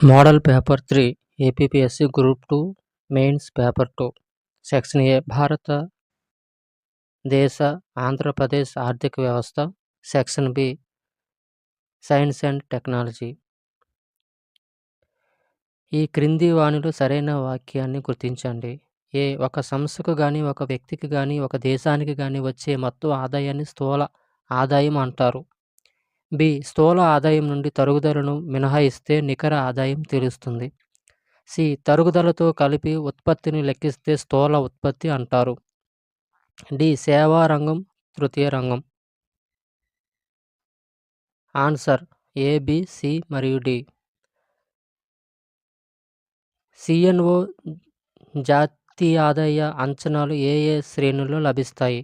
Model paper 3 APPSC group 2 mains paper 2 section ఏ భారతదేశ ఆంధ్రప్రదేశ్ ఆర్థిక వ్యవస్థ. Section B science and technology. ఈ క్రింది వానిలో సరైన వాక్యాన్ని గుర్తించండి. ఏ ఒక సంస్థకు గాని ఒక వ్యక్తికి గాని ఒక దేశానికి గాని వచ్చే మొత్తం ఆదాయాన్ని స్థూల ఆదాయం అంటారు. బి స్థూల ఆదాయం నుండి తరుగుదలను మినహాయిస్తే నికర ఆదాయం తెలుస్తుంది. సి తరుగుదలతో కలిపి ఉత్పత్తిని లెక్కిస్తే స్థూల ఉత్పత్తి అంటారు. డి సేవా రంగం తృతీయ రంగం. ఆన్సర్ ఏ, బి, సి మరియు డి. సిఎన్ఓ జాతీయ ఆదాయ అంచనాలు ఏ ఏ శ్రేణుల్లో లభిస్తాయి?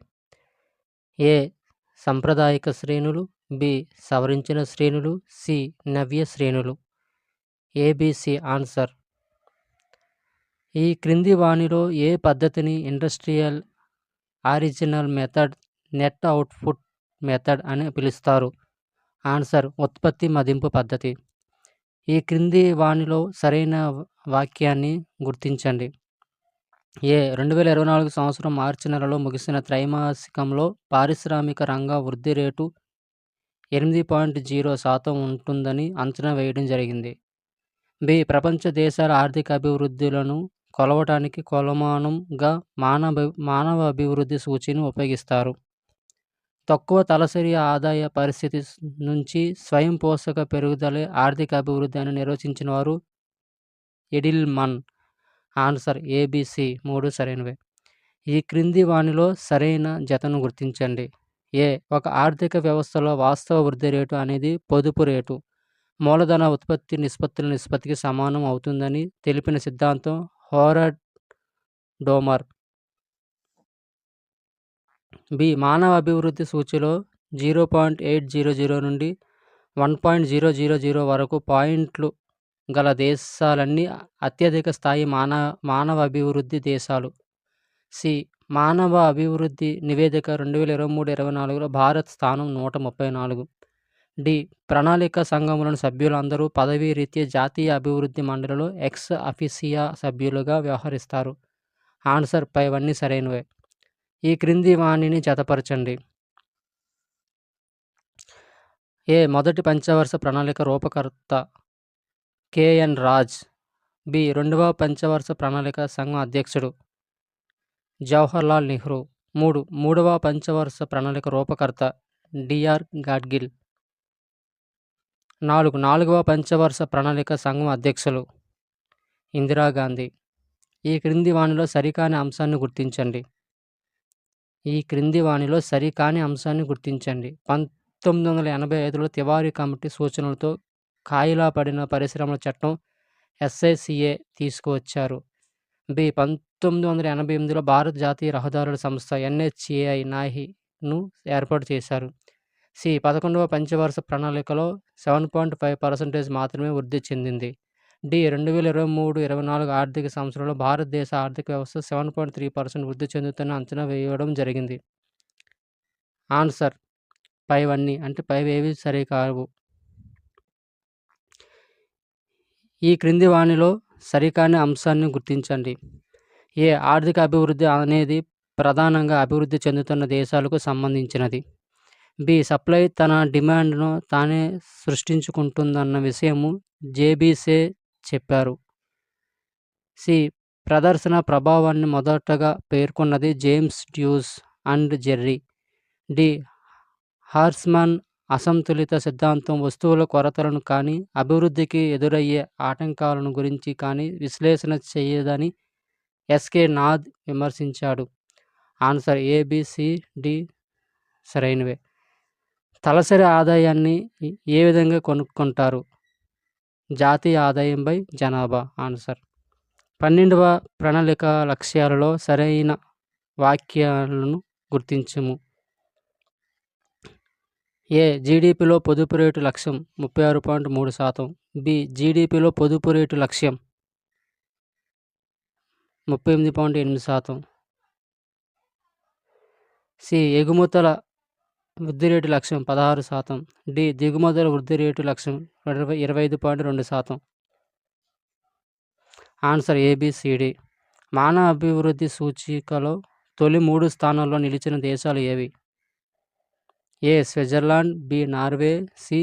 ఏ సాంప్రదాయిక శ్రేణులు, బి సవరించిన శ్రేణులు, సి నవ్య శ్రేణులు. ABC answer. ఈ క్రింది వానిలో ఏ పద్ధతిని industrial original method, net output method అని పిలుస్తారు? ఆన్సర్ ఉత్పత్తి మదింపు పద్ధతి. ఈ క్రింది వానిలో సరైన వాక్యాన్ని గుర్తించండి. ఏ 2024 సంవత్సరం మార్చి నెలలో ముగిసిన త్రైమాసికంలో పారిశ్రామిక రంగ వృద్ధి రేటు 8.0% ఉంటుందని అంచనా వేయడం జరిగింది. బి ప్రపంచ దేశాల ఆర్థిక అభివృద్ధులను కొలవటానికి కొలమానంగా మానవ అభివృద్ధి సూచీని ఉపయోగిస్తారు. తక్కువ తలసరి ఆదాయ పరిస్థితి నుంచి స్వయం పోషక పెరుగుదలే ఆర్థిక అభివృద్ధి అని నిర్వచించిన వారు ఎడిల్మన్. ఆన్సర్ ఏబిసి 3 సరైనవే. ఈ క్రింది వానిలో సరైన జతను గుర్తించండి. ఏ ఒక ఆర్థిక వ్యవస్థలో వాస్తవ వృద్ధి రేటు అనేది పొదుపు రేటు మూలధన ఉత్పత్తి నిష్పత్తుల నిష్పత్తికి సమానం అవుతుందని తెలిపిన సిద్ధాంతం హోరాడ్ డోమర్. బి మానవ అభివృద్ధి సూచిలో 0.800 నుండి 1.000 వరకు పాయింట్లు గల దేశాలన్నీ అత్యధిక స్థాయి మానవ అభివృద్ధి దేశాలు. సి మానవ అభివృద్ధి నివేదిక 2023-24లో భారత్ స్థానం 134. డి ప్రణాళిక సంఘములను సభ్యులు అందరూ పదవీ రీత్యా జాతీయ అభివృద్ధి మండలిలో ఎక్స్ అఫిసియా సభ్యులుగా వ్యవహరిస్తారు. ఆన్సర్ పైవన్నీ సరైనవే. ఈ క్రింది వాణిని జతపరచండి. ఏ మొదటి పంచవర్ష ప్రణాళిక రూపకర్త కెఎన్ రాజ్. బి రెండవ పంచవర్ష ప్రణాళిక సంఘం అధ్యక్షుడు జవహర్లాల్ నెహ్రూ. మూడవ పంచవర్ష ప్రణాళిక రూపకర్త డిఆర్ గాడ్గిల్. నాలుగవ పంచవర్ష ప్రణాళిక సంఘం అధ్యక్షులు ఇందిరాగాంధీ. ఈ క్రింది వానిలో సరికాని అంశాన్ని గుర్తించండి. 1985లో తివారీ కమిటీ సూచనలతో కాయిలా పడిన పరిశ్రమల చట్టం ఎస్ఐసిఏ తీసుకువచ్చారు. బి 1988లో భారత జాతీయ రహదారుల సంస్థ ఎన్హెచ్ఏఐ నాహిను ఏర్పాటు చేశారు. సి 11వ పంచవర్ష ప్రణాళికలో 7.5% మాత్రమే వృద్ధి చెందింది. డి 2023-24 ఆర్థిక సంవత్సరంలో భారతదేశ ఆర్థిక వ్యవస్థ 7.3% వృద్ధి చెందుతున్న అంచనా వేయడం జరిగింది. ఆన్సర్ పైవన్నీ అంటే పైవేవి సరి కావు. ఈ క్రింది వానిలో సరికాని అంశాన్ని గుర్తించండి. ఏ ఆర్థిక అభివృద్ధి అనేది ప్రధానంగా అభివృద్ధి చెందుతున్న దేశాలకు సంబంధించినది. బి సప్లై తన డిమాండ్ను తానే సృష్టించుకుంటుందన్న విషయము జేబీసే చెప్పారు. సి ప్రదర్శన ప్రభావాన్ని మొదటగా పేర్కొన్నది James Duesenberry. D Hirschman అసంతులిత సిద్ధాంతం వస్తువుల కొరతలను కానీ అభివృద్ధికి ఎదురయ్యే ఆటంకాలను గురించి కానీ విశ్లేషణ చేయదని ఎస్కే నాథ్ విమర్శించాడు. ఆన్సర్ ఏబిసిడి సరైనవే. తలసరి ఆదాయాన్ని ఏ విధంగా కొనుక్కుంటారు? జాతీయ ఆదాయంపై జనాభా. ఆన్సర్ 12వ ప్రణాళిక లక్ష్యాలలో సరైన వాక్యాలను గుర్తించము. ఏ జీడిపిలో పొదుపు రేటు లక్ష్యం 36.3%. బి జీడిపిలో పొదుపు రేటు లక్ష్యం 38.8%. సి ఎగుమతుల వృద్ధి రేటు లక్ష్యం 16%. డి దిగుమతుల వృద్ధి రేటు లక్ష్యం 25.2%. Answer ABCD. మానవ అభివృద్ధి సూచికలో తొలి 3 స్థానాల్లో నిలిచిన దేశాలు ఏవి? A Switzerland, B Norway, C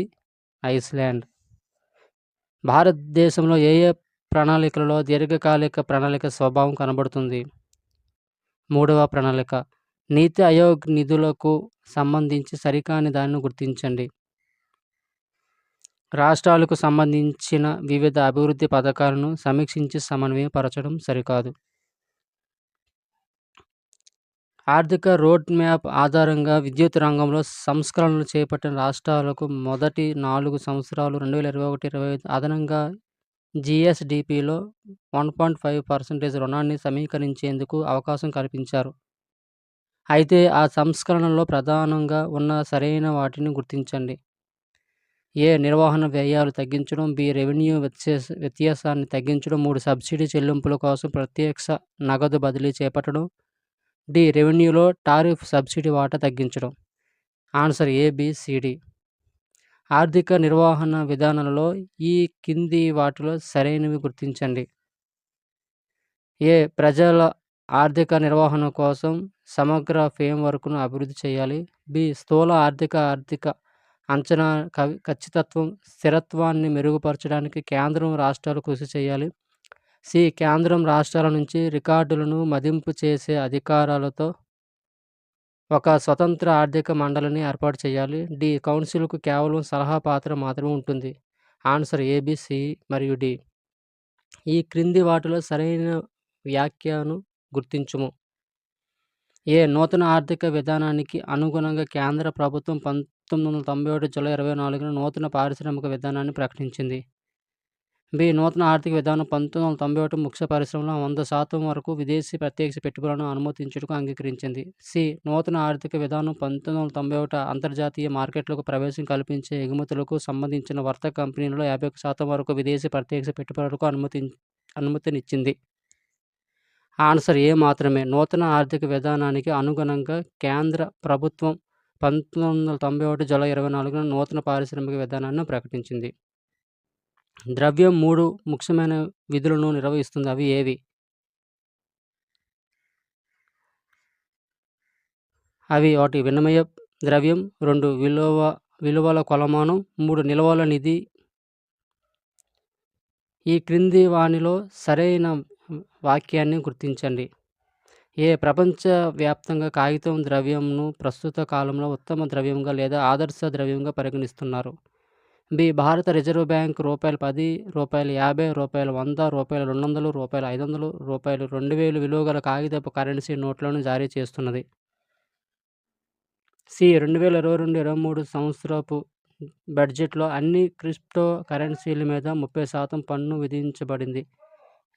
Iceland. భారతదేశంలో ఏ ఏ ప్రణాళికలలో దీర్ఘకాలిక ప్రణాళిక స్వభావం కనబడుతుంది? 3వ ప్రణాళిక. నీతి ఆయోగ్ నిధులకు సంబంధించి సరికాని దానిని గుర్తించండి. రాష్ట్రాలకు సంబంధించిన వివిధ అభివృద్ధి పథకాలను సమీక్షించి సమన్వయపరచడం సరికాదు. ఆర్థిక రోడ్ మ్యాప్ ఆధారంగా విద్యుత్ రంగంలో సంస్కరణలు చేపట్టిన రాష్ట్రాలకు మొదటి 4 సంవత్సరాలు 2021-25 అదనంగా జీఎస్డీపీలో 1.5% రుణాన్ని సమీకరించేందుకు అవకాశం కల్పించారు. అయితే ఆ సంస్కరణలో ప్రధానంగా ఉన్న సరైన వాటిని గుర్తించండి. ఏ నిర్వహణ వ్యయాలు తగ్గించడం, బి రెవెన్యూ వ్యత్యాసాన్ని తగ్గించడం, 3 సబ్సిడీ చెల్లింపుల కోసం ప్రత్యక్ష నగదు బదిలీ చేపట్టడం, డి రెవెన్యూలో టారిఫ్ సబ్సిడీ వాటా తగ్గించడం. Answer ABCD. ఆర్థిక నిర్వహణ విధానాలలో ఈ కింది వాటిలో సరైనవి గుర్తించండి. ఏ ప్రజల ఆర్థిక నిర్వహణ కోసం సమగ్ర ఫ్రేమ్వర్క్ను అభివృద్ధి చేయాలి. బి స్థూల ఆర్థిక అంచనా ఖచ్చితత్వం స్థిరత్వాన్ని మెరుగుపరచడానికి కేంద్రం రాష్ట్రాలు కృషి చేయాలి. సి కేంద్రం రాష్ట్రాల నుంచి రికార్డులను మదింపు చేసే అధికారాలతో ఒక స్వతంత్ర ఆర్థిక మండలిని ఏర్పాటు చేయాలి. డి కౌన్సిల్కు కేవలం సలహా పాత్ర మాత్రమే ఉంటుంది. ఆన్సర్ ఏబి, సి మరియు డి. ఈ క్రింది వాటిలో సరైన వ్యాఖ్యను గుర్తించుము. ఏ నూతన ఆర్థిక విధానానికి అనుగుణంగా కేంద్ర ప్రభుత్వం 1991 జూలై 24న నూతన పారిశ్రామిక విధానాన్ని ప్రకటించింది. బి నూతన ఆర్థిక విధానం 1991 ముఖ్య పరిశ్రమలో 100% వరకు విదేశీ ప్రత్యక్ష పెట్టుబడులను అనుమతించుటకు అంగీకరించింది. సి నూతన ఆర్థిక విధానం 1991 అంతర్జాతీయ మార్కెట్లకు ప్రవేశం కల్పించే ఎగుమతులకు సంబంధించిన వర్తక కంపెనీలలో 50% వరకు విదేశీ ప్రత్యక్ష పెట్టుబడులకు అనుమతినిచ్చింది. ఆన్సర్ ఏ మాత్రమే. నూతన ఆర్థిక విధానానికి అనుగుణంగా కేంద్ర ప్రభుత్వం 1991 జూలై 24న నూతన పారిశ్రామిక విధానాన్ని ప్రకటించింది. ద్రవ్యం 3 ముఖ్యమైన విధులను నిర్వహిస్తుంది. అవి ఏవి? అవి 1 వినిమయ ద్రవ్యం, 2 విలువల కొలమానం, 3 నిల్వల నిధి. ఈ క్రింది వానిలో సరైన వాక్యాన్ని గుర్తించండి. ఏ ప్రపంచవ్యాప్తంగా కాగితం ద్రవ్యంను ప్రస్తుత కాలంలో ఉత్తమ ద్రవ్యంగా లేదా ఆదర్శ ద్రవ్యంగా పరిగణిస్తున్నారు. బి భారత రిజర్వ్ బ్యాంక్ రూపాయలు 10, రూపాయలు 50, రూపాయలు 100, రూపాయలు 200, రూపాయలు 500, రూపాయలు 2000 విలువగల కాగితపు కరెన్సీ నోట్లను జారీ చేస్తున్నది. సి 2022-23 సంవత్సరపు బడ్జెట్లో అన్ని క్రిప్టో కరెన్సీల మీద 30% పన్ను విధించబడింది.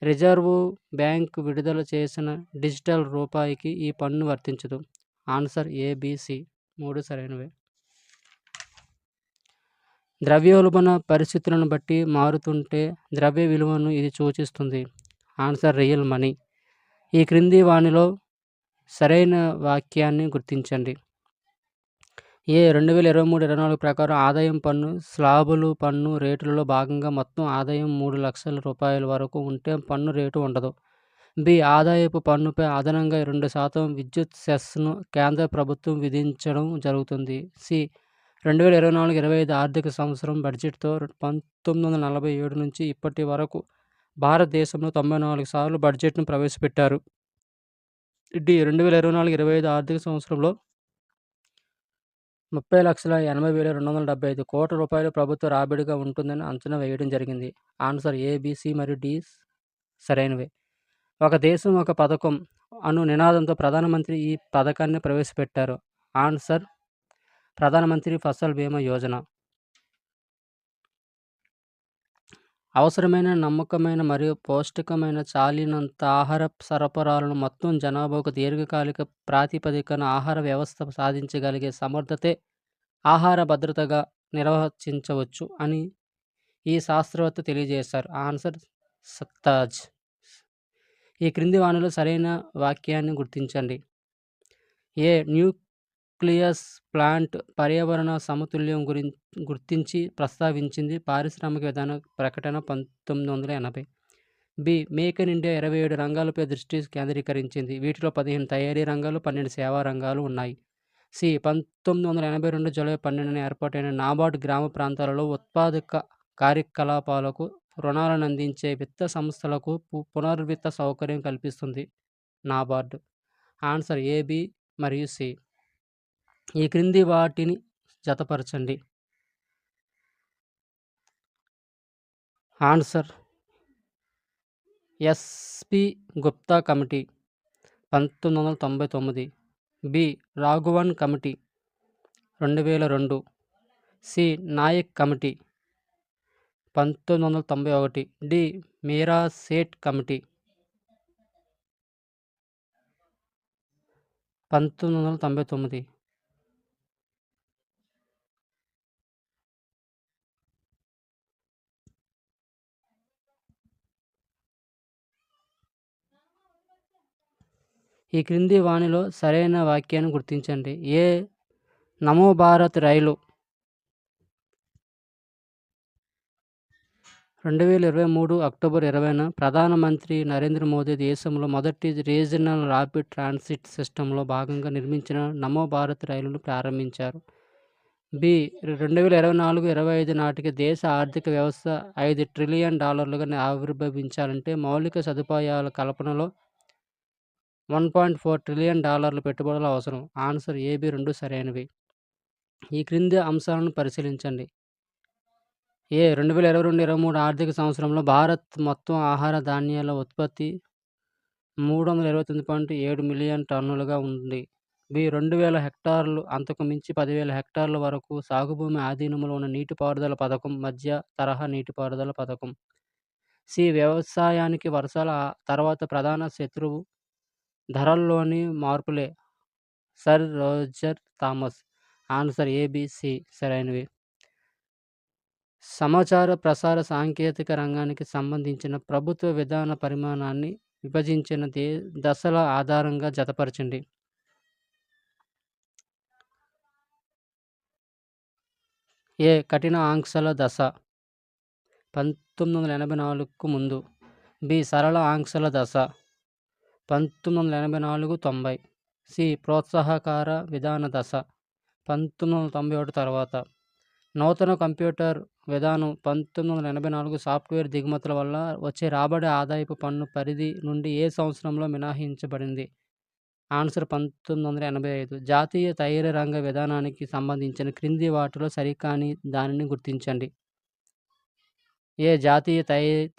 రిజర్వ్ బ్యాంక్ విడుదల చేసిన డిజిటల్ రూపాయికి ఈ పన్ను వర్తించదు. ఆన్సర్ ఏబిసి 3 సరైనవే. ద్రవ్యోల్బణ పరిస్థితులను బట్టి మారుతుంటే ద్రవ్య విలువను ఇది సూచిస్తుంది. Answer real money. ఈ క్రింది వానిలో సరైన వాక్యాన్ని గుర్తించండి. ఏ 2023-24 ప్రకారం ఆదాయం పన్ను స్లాబులు పన్ను రేటులలో భాగంగా మొత్తం ఆదాయం 3 లక్షల రూపాయల వరకు ఉంటే పన్ను రేటు ఉండదు. బి ఆదాయపు పన్నుపై అదనంగా 2% విద్యుత్ సెస్ను కేంద్ర ప్రభుత్వం విధించడం జరుగుతుంది. సి 2024-25 ఆర్థిక సంవత్సరం బడ్జెట్తో 1947 నుంచి ఇప్పటి వరకు భారతదేశంలో 94 సార్లు బడ్జెట్ను ప్రవేశపెట్టారు. డి 2024-25 ఆర్థిక సంవత్సరంలో 30,80,275 కోట్ల రూపాయలు ప్రభుత్వ రాబడిగా ఉంటుందని అంచనా వేయడం జరిగింది. ఆన్సర్ ఏ, బి, సి మరియు డి సరైనవే. ఒక దేశం ఒక పథకం అను నినాదంతో ప్రధానమంత్రి ఈ పథకాన్ని ప్రవేశపెట్టారు. ఆన్సర్ ప్రధానమంత్రి ఫసల్ బీమా యోజన. అవసరమైన నమ్మకమైన మరియు పౌష్టికమైన చాలినంత ఆహార సరఫరాలను మొత్తం జనాభాకు దీర్ఘకాలిక ప్రాతిపదికన ఆహార వ్యవస్థ సాధించగలిగే సమర్థతే ఆహార భద్రతగా నిర్వచించవచ్చు అని ఈ శాస్త్రవేత్త తెలియజేశారు. ఆన్సర్ సత్తాజ్. ఈ క్రింది వానిలో సరైన వాక్యాన్ని గుర్తించండి. ఏ న్యూక్లియస్ ప్లాంట్ పర్యావరణ సమతుల్యం గుర్తించి ప్రస్తావించింది పారిశ్రామిక విధాన ప్రకటన 1980. బి. మేక్ ఇన్ ఇండియా 27 రంగాలపై దృష్టి కేంద్రీకరించింది. వీటిలో 15 తయారీ రంగాలు, 12 సేవా రంగాలు ఉన్నాయి. సి. 1982 జూలై 12న ఏర్పాటైన నాబార్డ్ గ్రామ ప్రాంతాలలో ఉత్పాదక కార్యకలాపాలకు రుణాలను అందించే విత్త సంస్థలకు పునర్విత్త సౌకర్యం కల్పిస్తుంది నాబార్డ్. ఆన్సర్ ఏ, బి మరియు సి. ఈ క్రింది వాటిని జతపరచండి. Answer SP Gupta committee 1999, B. Raghavan committee 2002, C. Nayak committee 1991, D. Meera Seth committee 1999. ఈ క్రింది వానిలో సరైన వాక్యాన్ని గుర్తించండి. ఏ. నమో భారత్ రైలు 2023 అక్టోబర్ 20న ప్రధానమంత్రి నరేంద్ర మోదీ దేశంలో మొదటి రీజనల్ ర్యాపిడ్ ట్రాన్సిట్ సిస్టంలో భాగంగా నిర్మించిన నమో భారత్ రైలును ప్రారంభించారు. బి. 2024-25 నాటికి దేశ ఆర్థిక వ్యవస్థ $5 ట్రిలియన్ ఆవిర్భవించాలంటే మౌలిక సదుపాయాల కల్పనలో $1.4 ట్రిలియన్ పెట్టుబడులు అవసరం. ఆన్సర్ ఏ, బి రెండు సరైనవి. ఈ క్రింది అంశాలను పరిశీలించండి. ఏ. 2022-23 ఆర్థిక సంవత్సరంలో భారత్ మొత్తం ఆహార ధాన్యాల ఉత్పత్తి 329.7 మిలియన్ టన్నులుగా ఉంది. బి. 2,000 హెక్టార్లు అంతకు మించి 10,000 హెక్టార్ల వరకు సాగుభూమి ఆధీనంలో ఉన్న నీటిపారుదల పథకం మధ్య తరహా నీటిపారుదల పథకం. సి. వ్యవసాయానికి వర్షాల తర్వాత ప్రధాన శత్రువు ధరల్లోని మార్పులే. Sir Roger Thomas. Answer A, B, C సరైనవి. సమాచార ప్రసార సాంకేతిక రంగానికి సంబంధించిన ప్రభుత్వ విధాన పరిమాణాన్ని విభజించిన దశల ఆధారంగా జతపరచండి. ఏ. కఠిన ఆంక్షల దశ 1984కు ముందు. బి. సరళ ఆంక్షల దశ 1984-90. సి. ప్రోత్సాహకార విధాన దశ 1991 తర్వాత. నూతన కంప్యూటర్ విధానం 1984 సాఫ్ట్వేర్ దిగుమతుల వల్ల వచ్చే రాబడి ఆదాయపు పన్ను పరిధి నుండి ఏ సంవత్సరంలో మినహాయించబడింది? ఆన్సర్ 1985. జాతీయ తయారీ రంగ విధానానికి సంబంధించిన క్రింది వాటిలో సరికాని దానిని గుర్తించండి. ఏ. జాతీయ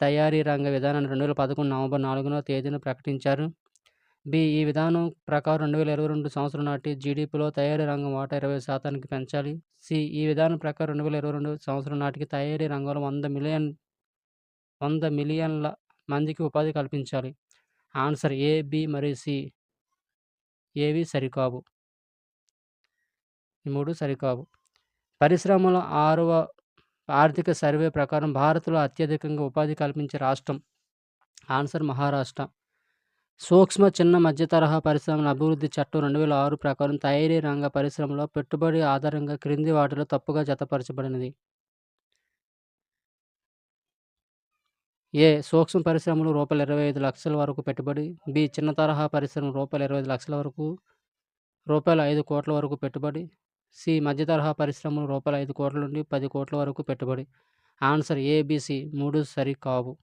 తయారీ రంగ విధానాన్ని 2011 నవంబర్ 4వ తేదీన ప్రకటించారు. బి. ఈ విధానం ప్రకారం 2022 సంవత్సరం నాటి జీడీపీలో తయారీ రంగం వాటా 20% పెంచాలి. సి. ఈ విధానం ప్రకారం 2022 సంవత్సరం నాటికి తయారీ రంగంలో 100 మిలియన్ల మందికి ఉపాధి కల్పించాలి. ఆన్సర్ ఏ, బి మరియు సి ఏవి సరికావు. ఈ మూడు సరికావు. పరిశ్రమల 6వ ఆర్థిక సర్వే ప్రకారం భారత్లో అత్యధికంగా ఉపాధి కల్పించే రాష్ట్రం. ఆన్సర్ మహారాష్ట్ర. సూక్ష్మ, చిన్న, మధ్య తరహా పరిశ్రమల అభివృద్ధి చట్టం 2006 ప్రకారం తయారీ రంగ పరిశ్రమలో పెట్టుబడి ఆధారంగా క్రింది వాటిలో తప్పుగా జతపరచబడినది. ఏ. సూక్ష్మ పరిశ్రమలు ₹25 లక్షల వరకు పెట్టుబడి. బి. చిన్న తరహా పరిశ్రమలు ₹25 లక్షల వరకు ₹5 కోట్ల వరకు పెట్టుబడి. సి. మధ్య తరహా పరిశ్రమలు ₹5 కోట్ల నుండి 10 కోట్ల వరకు పెట్టుబడి. ఆన్సర్ ఏ, బి, సి మూడు సరికావు.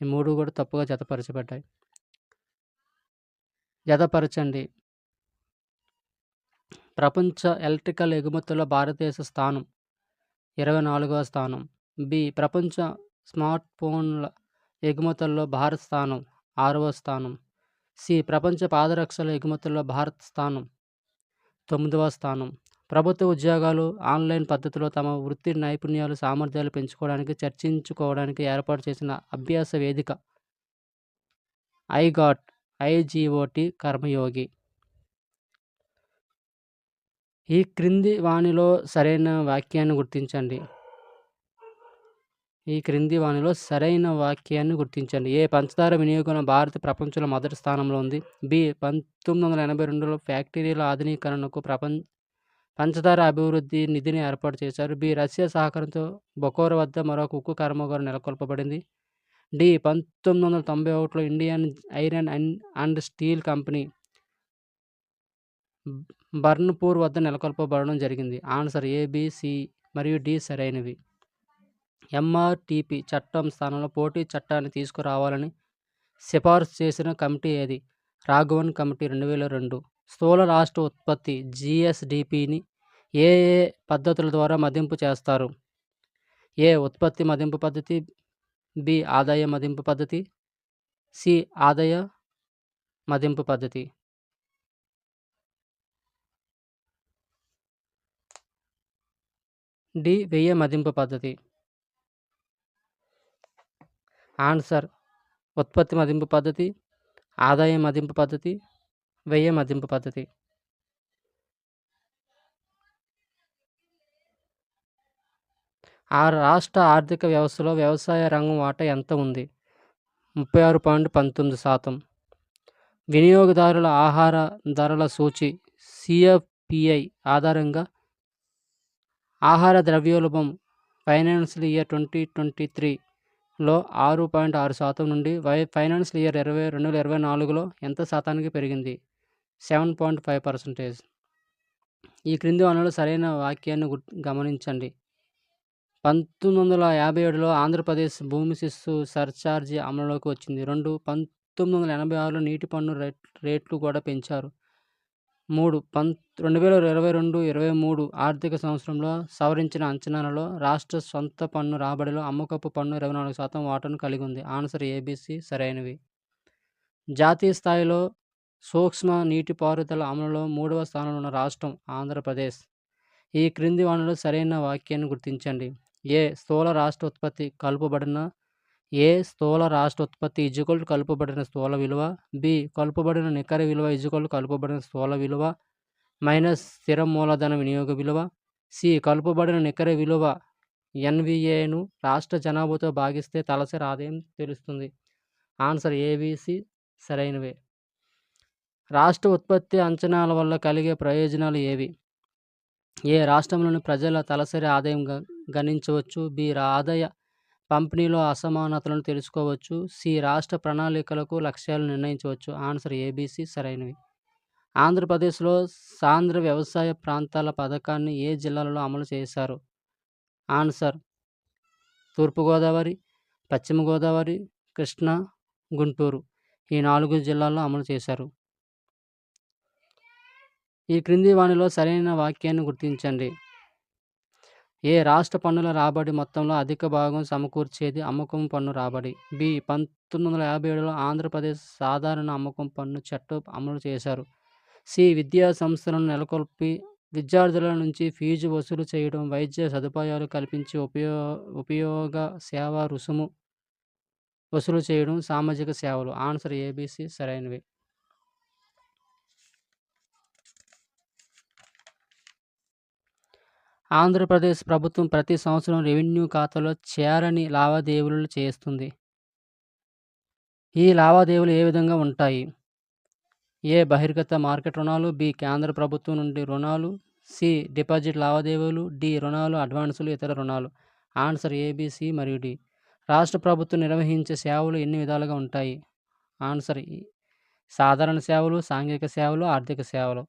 ఈ మూడు కూడా తప్పుగా జతపరచబడ్డాయి. జతపరచండి. ప్రపంచ ఎలక్ట్రికల్ ఎగుమతుల్లో భారతదేశ స్థానం 24వ స్థానం. బి. ప్రపంచ స్మార్ట్ ఫోన్ల ఎగుమతుల్లో భారత్ స్థానం 6వ స్థానం. సి. ప్రపంచ పాదరక్షల ఎగుమతుల్లో భారత్ స్థానం 9వ స్థానం. ప్రభుత్వ ఉద్యోగాలు ఆన్లైన్ పద్ధతిలో తమ వృత్తి నైపుణ్యాలు, సామర్థ్యాలు పెంచుకోవడానికి చర్చించుకోవడానికి ఏర్పాటు చేసిన అభ్యాస వేదిక ఐజీఓటీ కర్మయోగి. ఈ క్రింది వానిలో సరైన వాక్యాన్ని గుర్తించండి. ఏ. పంచదార వినియోగంలో భారత్ ప్రపంచంలో మొదటి స్థానంలో ఉంది. బి. 1982లో ఫ్యాక్టరీల ఆధునీకరణకు పంచదార అభివృద్ధి నిధిని ఏర్పాటు చేశారు. బి. రష్యా సహకారంతో బొకోరో వద్ద మరొక ఉక్కు కర్మాగారం నెలకొల్పబడింది. డి. 1991లో Indian Iron and Steel Company Burnpur వద్ద నెలకొల్పబడడం జరిగింది. ఆన్సర్ ఏ, బి, సి మరియు డి సరైనవి. ఎంఆర్టీపీ చట్టం స్థానంలో పోటీ చట్టాన్ని తీసుకురావాలని సిఫార్సు చేసిన కమిటీ ఏది? రాఘవన్ కమిటీ 2002. స్థూల రాష్ట్ర ఉత్పత్తి జిఎస్డిపిని ఏ ఏ పద్ధతుల ద్వారా మదింపు చేస్తారు? ఏ. ఉత్పత్తి మదింపు పద్ధతి, బి. ఆదాయ మదింపు పద్ధతి, సి. ఆదాయ మదింపు పద్ధతి. డి. వ్యయ మదింపు పద్ధతి. ఆన్సర్ ఉత్పత్తి మదింపు పద్ధతి, ఆదాయ మదింపు పద్ధతి, వ్యయ మదింపు పద్ధతి. ఆ రాష్ట్ర ఆర్థిక వ్యవస్థలో వ్యవసాయ రంగం వాటా ఎంత ఉంది? 36.19%. వినియోగదారుల ఆహార ధరల సూచి సిఎఫ్పిఐ ఆధారంగా ఆహార ద్రవ్యోల్బణం ఫైనాన్షియల్ ఇయర్ 2023లో 6.6% నుండి ఫైనాన్షియల్ ఇయర్ 2024లో ఎంత శాతానికి పెరిగింది? 7.5%. ఈ క్రింది వానలో సరైన వాక్యాన్ని గమనించండి. 1957లో ఆంధ్రప్రదేశ్ భూమి శిస్తు సర్ఛార్జీ అమలులోకి వచ్చింది. 2. 1986లో నీటి పన్ను రేట్లు కూడా పెంచారు. 3. 2022-23 ఆర్థిక సంవత్సరంలో సవరించిన అంచనాలలో రాష్ట్ర సొంత పన్ను రాబడిలో అమ్మకపు పన్ను 24% వాటాను కలిగి ఉంది. ఆన్సర్ ఏబిసి సరైనవి. జాతీయ స్థాయిలో సూక్ష్మ నీటిపారుదల అమలులో 3వ స్థానంలో ఉన్న రాష్ట్రం ఆంధ్రప్రదేశ్. ఈ క్రింది వానలో సరైన వాక్యాన్ని గుర్తించండి. ఏ. స్థూల రాష్ట్ర ఉత్పత్తి కలుపబడిన కలుపబడిన స్థూల విలువ, బి. కలుపబడిన నికర విలువ కలుపబడిన స్థూల విలువ మైనస్ స్థిర మూలధన వినియోగ విలువ, సి. కలుపబడిన నికర విలువ ఎన్విఏను రాష్ట్ర జనాభాతో భాగిస్తే తలసరి ఆదాయం తెలుస్తుంది. ఆన్సర్ ఏబిసి సరైనవే. రాష్ట్ర ఉత్పత్తి అంచనాల వల్ల కలిగే ప్రయోజనాలు ఏవి? ఏ. రాష్ట్రంలోని ప్రజల తలసరి ఆదాయం గణించవచ్చు, బి. ఆదాయ పంపిణీలో అసమానతలను తెలుసుకోవచ్చు, సి. రాష్ట్ర ప్రణాళికలకు లక్ష్యాలు నిర్ణయించవచ్చు. ఆన్సర్ ఏబిసి సరైనవి. ఆంధ్రప్రదేశ్లో సాంద్ర వ్యవసాయ ప్రాంతాల పథకాన్ని ఏ జిల్లాలలో అమలు చేశారు? ఆన్సర్ తూర్పుగోదావరి, పశ్చిమ గోదావరి, కృష్ణా, గుంటూరు ఈ 4 జిల్లాల్లో అమలు చేశారు. ఈ క్రింది వానిలో సరైన వాక్యాన్ని గుర్తించండి. ఏ. రాష్ట్ర పన్నుల రాబడి మొత్తంలో అధిక భాగం సమకూర్చేది అమ్మకం పన్ను రాబడి. బి. 1957లో ఆంధ్రప్రదేశ్ సాధారణ అమ్మకం పన్ను చట్టం అమలు చేశారు. సి. విద్యా సంస్థలను నెలకొల్పి విద్యార్థుల నుంచి ఫీజు వసూలు చేయడం, వైద్య సదుపాయాలు కల్పించి ఉపయోగ సేవా రుసుము వసూలు చేయడం, సామాజిక సేవలు. ఆన్సర్ ఏబిసి సరైనవి. ఆంధ్రప్రదేశ్ ప్రభుత్వం ప్రతి సంవత్సరం రెవెన్యూ ఖాతాలో చేరని లావాదేవీలు చేస్తుంది. ఈ లావాదేవీలు ఏ విధంగా ఉంటాయి? ఏ. బహిర్గత మార్కెట్ రుణాలు, బి. కేంద్ర ప్రభుత్వం నుండి రుణాలు, సి. డిపాజిట్ లావాదేవీలు, డి. రుణాలు, అడ్వాన్సులు, ఇతర రుణాలు. ఆన్సర్ ఏబిసి మరియు డి. రాష్ట్ర ప్రభుత్వం నిర్వహించే సేవలు ఎన్ని విధాలుగా ఉంటాయి? ఆన్సర్ సాధారణ సేవలు, సాంఘిక సేవలు, ఆర్థిక సేవలు.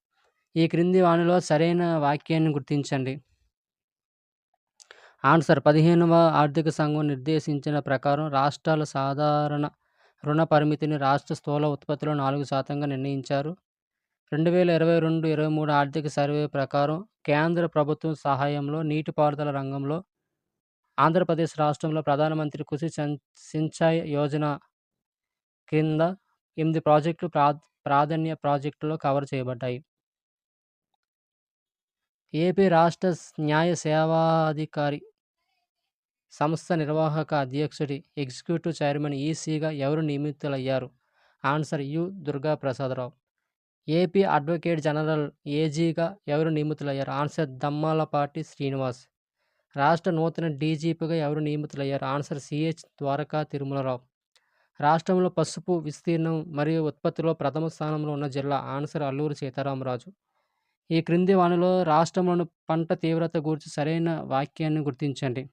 ఈ క్రింది వానిలో సరైన వాక్యాన్ని గుర్తించండి. ఆన్సర్ 15వ ఆర్థిక సంఘం నిర్దేశించిన ప్రకారం రాష్ట్రాల సాధారణ రుణ పరిమితిని రాష్ట్ర స్థూల ఉత్పత్తిలో 4% నిర్ణయించారు. 2022-23 ఆర్థిక సర్వే ప్రకారం కేంద్ర ప్రభుత్వం సహాయంలో నీటిపారుదల రంగంలో ఆంధ్రప్రదేశ్ రాష్ట్రంలో ప్రధానమంత్రి కృషి సించాయ్ యోజన కింద 8 ప్రాజెక్టులు ప్రాధాన్య ప్రాజెక్టులో కవర్ చేయబడ్డాయి. ఏపీ రాష్ట్ర న్యాయ సేవాధికారి సంస్థ నిర్వాహక అధ్యక్షుడి ఎగ్జిక్యూటివ్ చైర్మన్ ఈసీగా ఎవరు నియమితులయ్యారు? Answer U. Durga Prasada Rao. AP advocate general ఏజీగా ఎవరు నియమితులయ్యారు? ఆన్సర్ దమ్మాలపాటి శ్రీనివాస్. రాష్ట్ర నూతన డీజీపీగా ఎవరు నియమితులయ్యారు? Answer CH Dwaraka Tirumala Rao. రాష్ట్రంలో పసుపు విస్తీర్ణం మరియు ఉత్పత్తిలో ప్రథమ స్థానంలో ఉన్న జిల్లా? ఆన్సర్ అల్లూరి సీతారామరాజు. ఈ క్రింది వానిలో రాష్ట్రంలోని పంట తీవ్రత గూర్చి సరైన వాక్యాన్ని గుర్తించండి.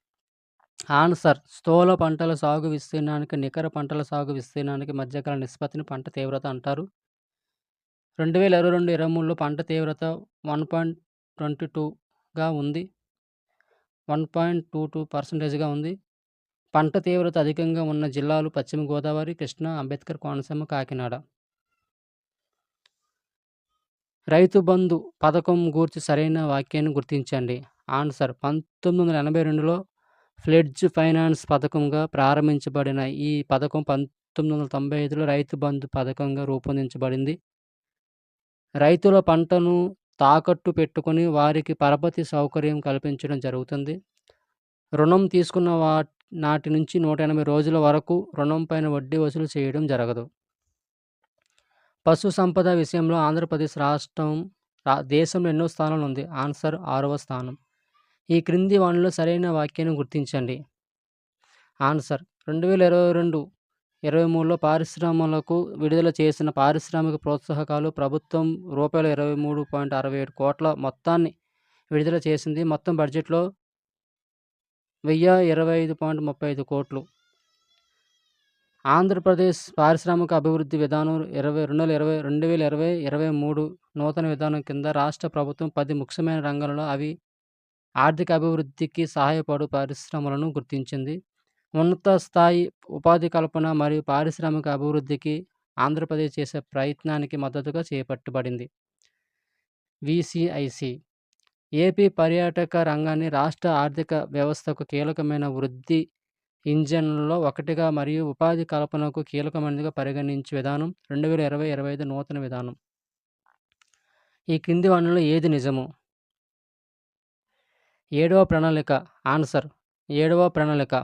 ఆన్సర్ స్థూల పంటల సాగు విస్తీర్ణానికి, నికర పంటల సాగు విస్తీర్ణానికి మధ్య గల నిష్పత్తిని పంట తీవ్రత అంటారు. 2022-23లో పంట తీవ్రత 1.22గా ఉంది. 1.22%గా ఉంది. పంట తీవ్రత అధికంగా ఉన్న జిల్లాలు పశ్చిమ గోదావరి, కృష్ణా, అంబేద్కర్ కోనసీమ, కాకినాడ. రైతు బంధు పథకం గూర్చి సరైన వాక్యాన్ని గుర్తించండి. ఆన్సర్ 1982లో ఫ్లెడ్జ్ ఫైనాన్స్ పథకంగా ప్రారంభించబడిన ఈ పథకం 1995లో రైతు బంధు పథకంగా రూపొందించబడింది. రైతుల పంటను తాకట్టు పెట్టుకొని వారికి పరపతి సౌకర్యం కల్పించడం జరుగుతుంది. రుణం తీసుకున్న నాటి నుంచి 180 రోజుల వరకు రుణం పైన వడ్డీ వసూలు చేయడం జరగదు. పశు సంపద విషయంలో ఆంధ్రప్రదేశ్ రాష్ట్రం దేశంలో ఎన్నో స్థానంలో ఉంది. ఆన్సర్ 6వ స్థానం. ఈ క్రింది వానిలో సరైన వాక్యాన్ని గుర్తించండి. ఆన్సర్ 2022-23లో పరిశ్రమలకు విడుదల చేసిన పారిశ్రామిక ప్రోత్సాహకాలు ప్రభుత్వం రూపాయలు 23.67 కోట్ల మొత్తాన్ని విడుదల చేసింది. మొత్తం బడ్జెట్లో 1025.35 కోట్లు. ఆంధ్రప్రదేశ్ పారిశ్రామిక అభివృద్ధి విధానం 2020-23 నూతన విధానం కింద రాష్ట్ర ప్రభుత్వం 10 ముఖ్యమైన రంగాలలో అవి ఆర్థిక అభివృద్ధికి సహాయపడు పరిశ్రమలను గుర్తించింది. ఉన్నత స్థాయి ఉపాధి కల్పన మరియు పారిశ్రామిక అభివృద్ధికి ఆంధ్రప్రదేశ్ చేసే ప్రయత్నానికి మద్దతుగా చేపట్టబడింది. VCIC ఏపీ పర్యాటక రంగాన్ని రాష్ట్ర ఆర్థిక వ్యవస్థకు కీలకమైన వృద్ధి ఇంజన్లలో ఒకటిగా మరియు ఉపాధి కల్పనకు కీలకమైనదిగా పరిగణించే విధానం 2020-25 నూతన విధానం. ఈ క్రింది వానిలో ఏది నిజము? 7వ ప్రణాళిక. ఆన్సర్ 7వ ప్రణాళిక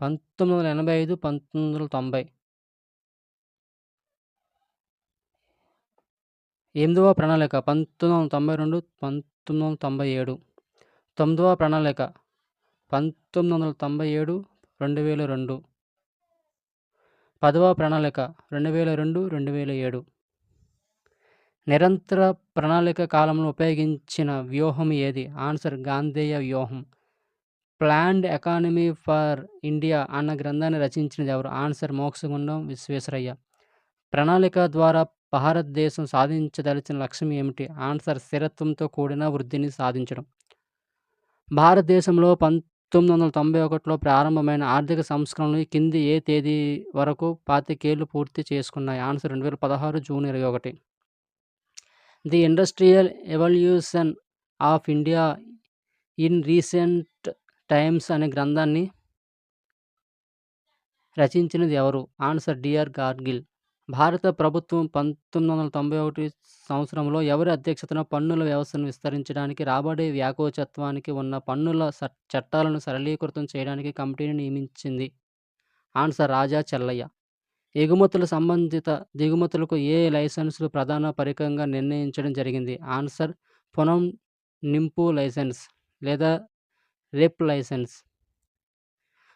1985-1990. 8వ ప్రణాళిక 1992-1997. 9వ ప్రణాళిక 1997-2002. 10వ ప్రణాళిక 2002-2007. నిరంతర ప్రణాళిక కాలంలో ఉపయోగించిన వ్యూహం ఏది? ఆన్సర్ గాంధేయ వ్యూహం. ప్లాన్డ్ ఎకానమీ ఫర్ ఇండియా అన్న గ్రంథాన్ని రచించినది ఎవరు? ఆన్సర్ మోక్షగుండం విశ్వేశ్వరయ్య. ప్రణాళిక ద్వారా భారతదేశం సాధించదలిచిన లక్ష్యం ఏమిటి? ఆన్సర్ స్థిరత్వంతో కూడిన వృద్ధిని సాధించడం. భారతదేశంలో 1991లో ప్రారంభమైన ఆర్థిక సంస్కరణలు కింది ఏ తేదీ వరకు 25 ఏళ్లు పూర్తి చేసుకున్నాయి? Answer 2016 June 21. The industrial evolution of India in recent times అనే గ్రంథాన్ని రచించినది ఎవరు? Answer D R Gadgil. భారత ప్రభుత్వం 1991 సంవత్సరంలో ఎవరి అధ్యక్షతన పన్నుల వ్యవస్థను విస్తరించడానికి, రాబడి వ్యాకోచత్వానికి ఉన్న పన్నుల చట్టాలను సరళీకృతం చేయడానికి కమిటీని నియమించింది? ఆన్సర్ రాజా చెల్లయ్య. ఎగుమతుల సంబంధిత దిగుమతులకు ఏ లైసెన్సులు ప్రధాన పరికరంగా నిర్ణయించడం జరిగింది? ఆన్సర్ పునం నింపు లైసెన్స్ లేదా రెప్ లైసెన్స్.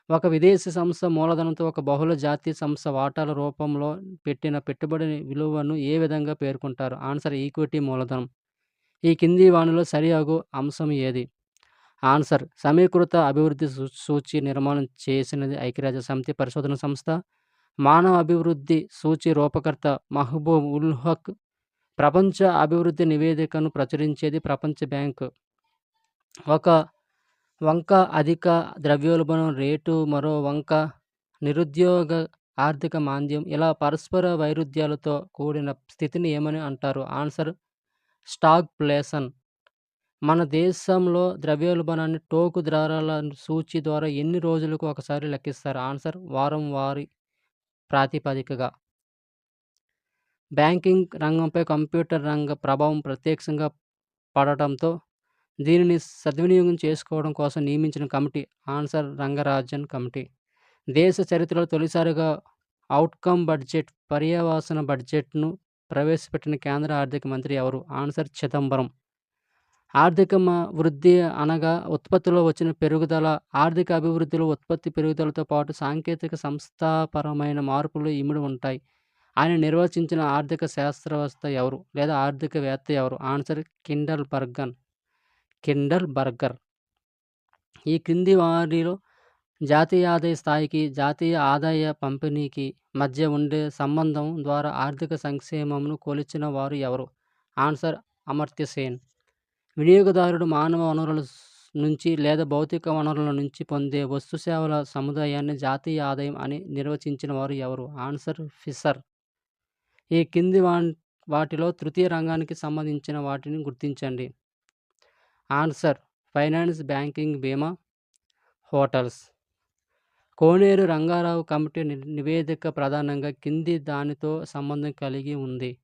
ఒక విదేశీ సంస్థ మూలధనంతో ఒక బహుళ జాతీయ సంస్థ వాటాల రూపంలో పెట్టిన పెట్టుబడి విలువను ఏ విధంగా పేర్కొంటారు? ఆన్సర్ ఈక్విటీ మూలధనం. ఈ కింది వానిలో సరియగు అంశం ఏది? ఆన్సర్ సమీకృత అభివృద్ధి సూచి నిర్మాణం చేసినది ఐక్యరాజ్య సమితి పరిశోధన సంస్థ. మానవ అభివృద్ధి సూచి రూపకర్త మహబూబ్ ఉల్ హక్. ప్రపంచ అభివృద్ధి నివేదికను ప్రచురించేది ప్రపంచ బ్యాంకు. ఒక వంక అధిక ద్రవ్యోల్బణం రేటు, మరో వంక నిరుద్యోగ, ఆర్థిక మాంద్యం, ఇలా పరస్పర వైరుధ్యాలతో కూడిన స్థితిని ఏమని అంటారు? Answer stagflation. మన దేశంలో ద్రవ్యోల్బణాన్ని టోకు ధరల సూచి ద్వారా ఎన్ని రోజులకు ఒకసారి లెక్కిస్తారు? ఆన్సర్ వారం వారి ప్రాతిపదికగా. బ్యాంకింగ్ రంగంపై కంప్యూటర్ రంగ ప్రభావం ప్రత్యక్షంగా పడటంతో దీనిని సద్వినియోగం చేసుకోవడం కోసం నియమించిన కమిటీ? Answer Rangarajan committee. దేశ చరిత్రలో తొలిసారిగా అవుట్కమ్ బడ్జెట్, పర్యవసాన బడ్జెట్ను ప్రవేశపెట్టిన కేంద్ర ఆర్థిక మంత్రి ఎవరు? ఆన్సర్ చిదంబరం. ఆర్థిక వృద్ధి అనగా ఉత్పత్తిలో వచ్చిన పెరుగుదల. ఆర్థిక అభివృద్ధిలో ఉత్పత్తి పెరుగుదలతో పాటు సాంకేతిక సంస్థాపరమైన మార్పులు ఇమిడి ఉంటాయి. ఆయన నిర్వచించిన ఆర్థిక శాస్త్రవేత్త ఎవరు? లేదా ఆర్థికవేత్త ఎవరు? Answer kindle burger. ఈ క్రింది వారిలో జాతీయ ఆదాయ స్థాయికి, జాతీయ ఆదాయ పంపిణీకి మధ్య ఉండే సంబంధం ద్వారా ఆర్థిక సంక్షేమంను కొలిచిన వారు ఎవరు? ఆన్సర్ అమర్త్య సేన్. వినియోగదారుడు మానవ వనరుల నుంచి లేదా భౌతిక వనరుల నుంచి పొందే వస్తు సేవల సముదాయాన్ని జాతీయ ఆదాయం అని నిర్వచించిన వారు ఎవరు? Answer Fisher. ఈ కింది వాటిలో తృతీయ రంగానికి సంబంధించిన వాటిని గుర్తించండి. ఆన్సర్ ఫైనాన్స్, బ్యాంకింగ్, బీమా, హోటల్స్. కోనేరు రంగారావు కమిటీ నివేదిక ప్రధానంగా కింది దానితో సంబంధం కలిగి ఉంది.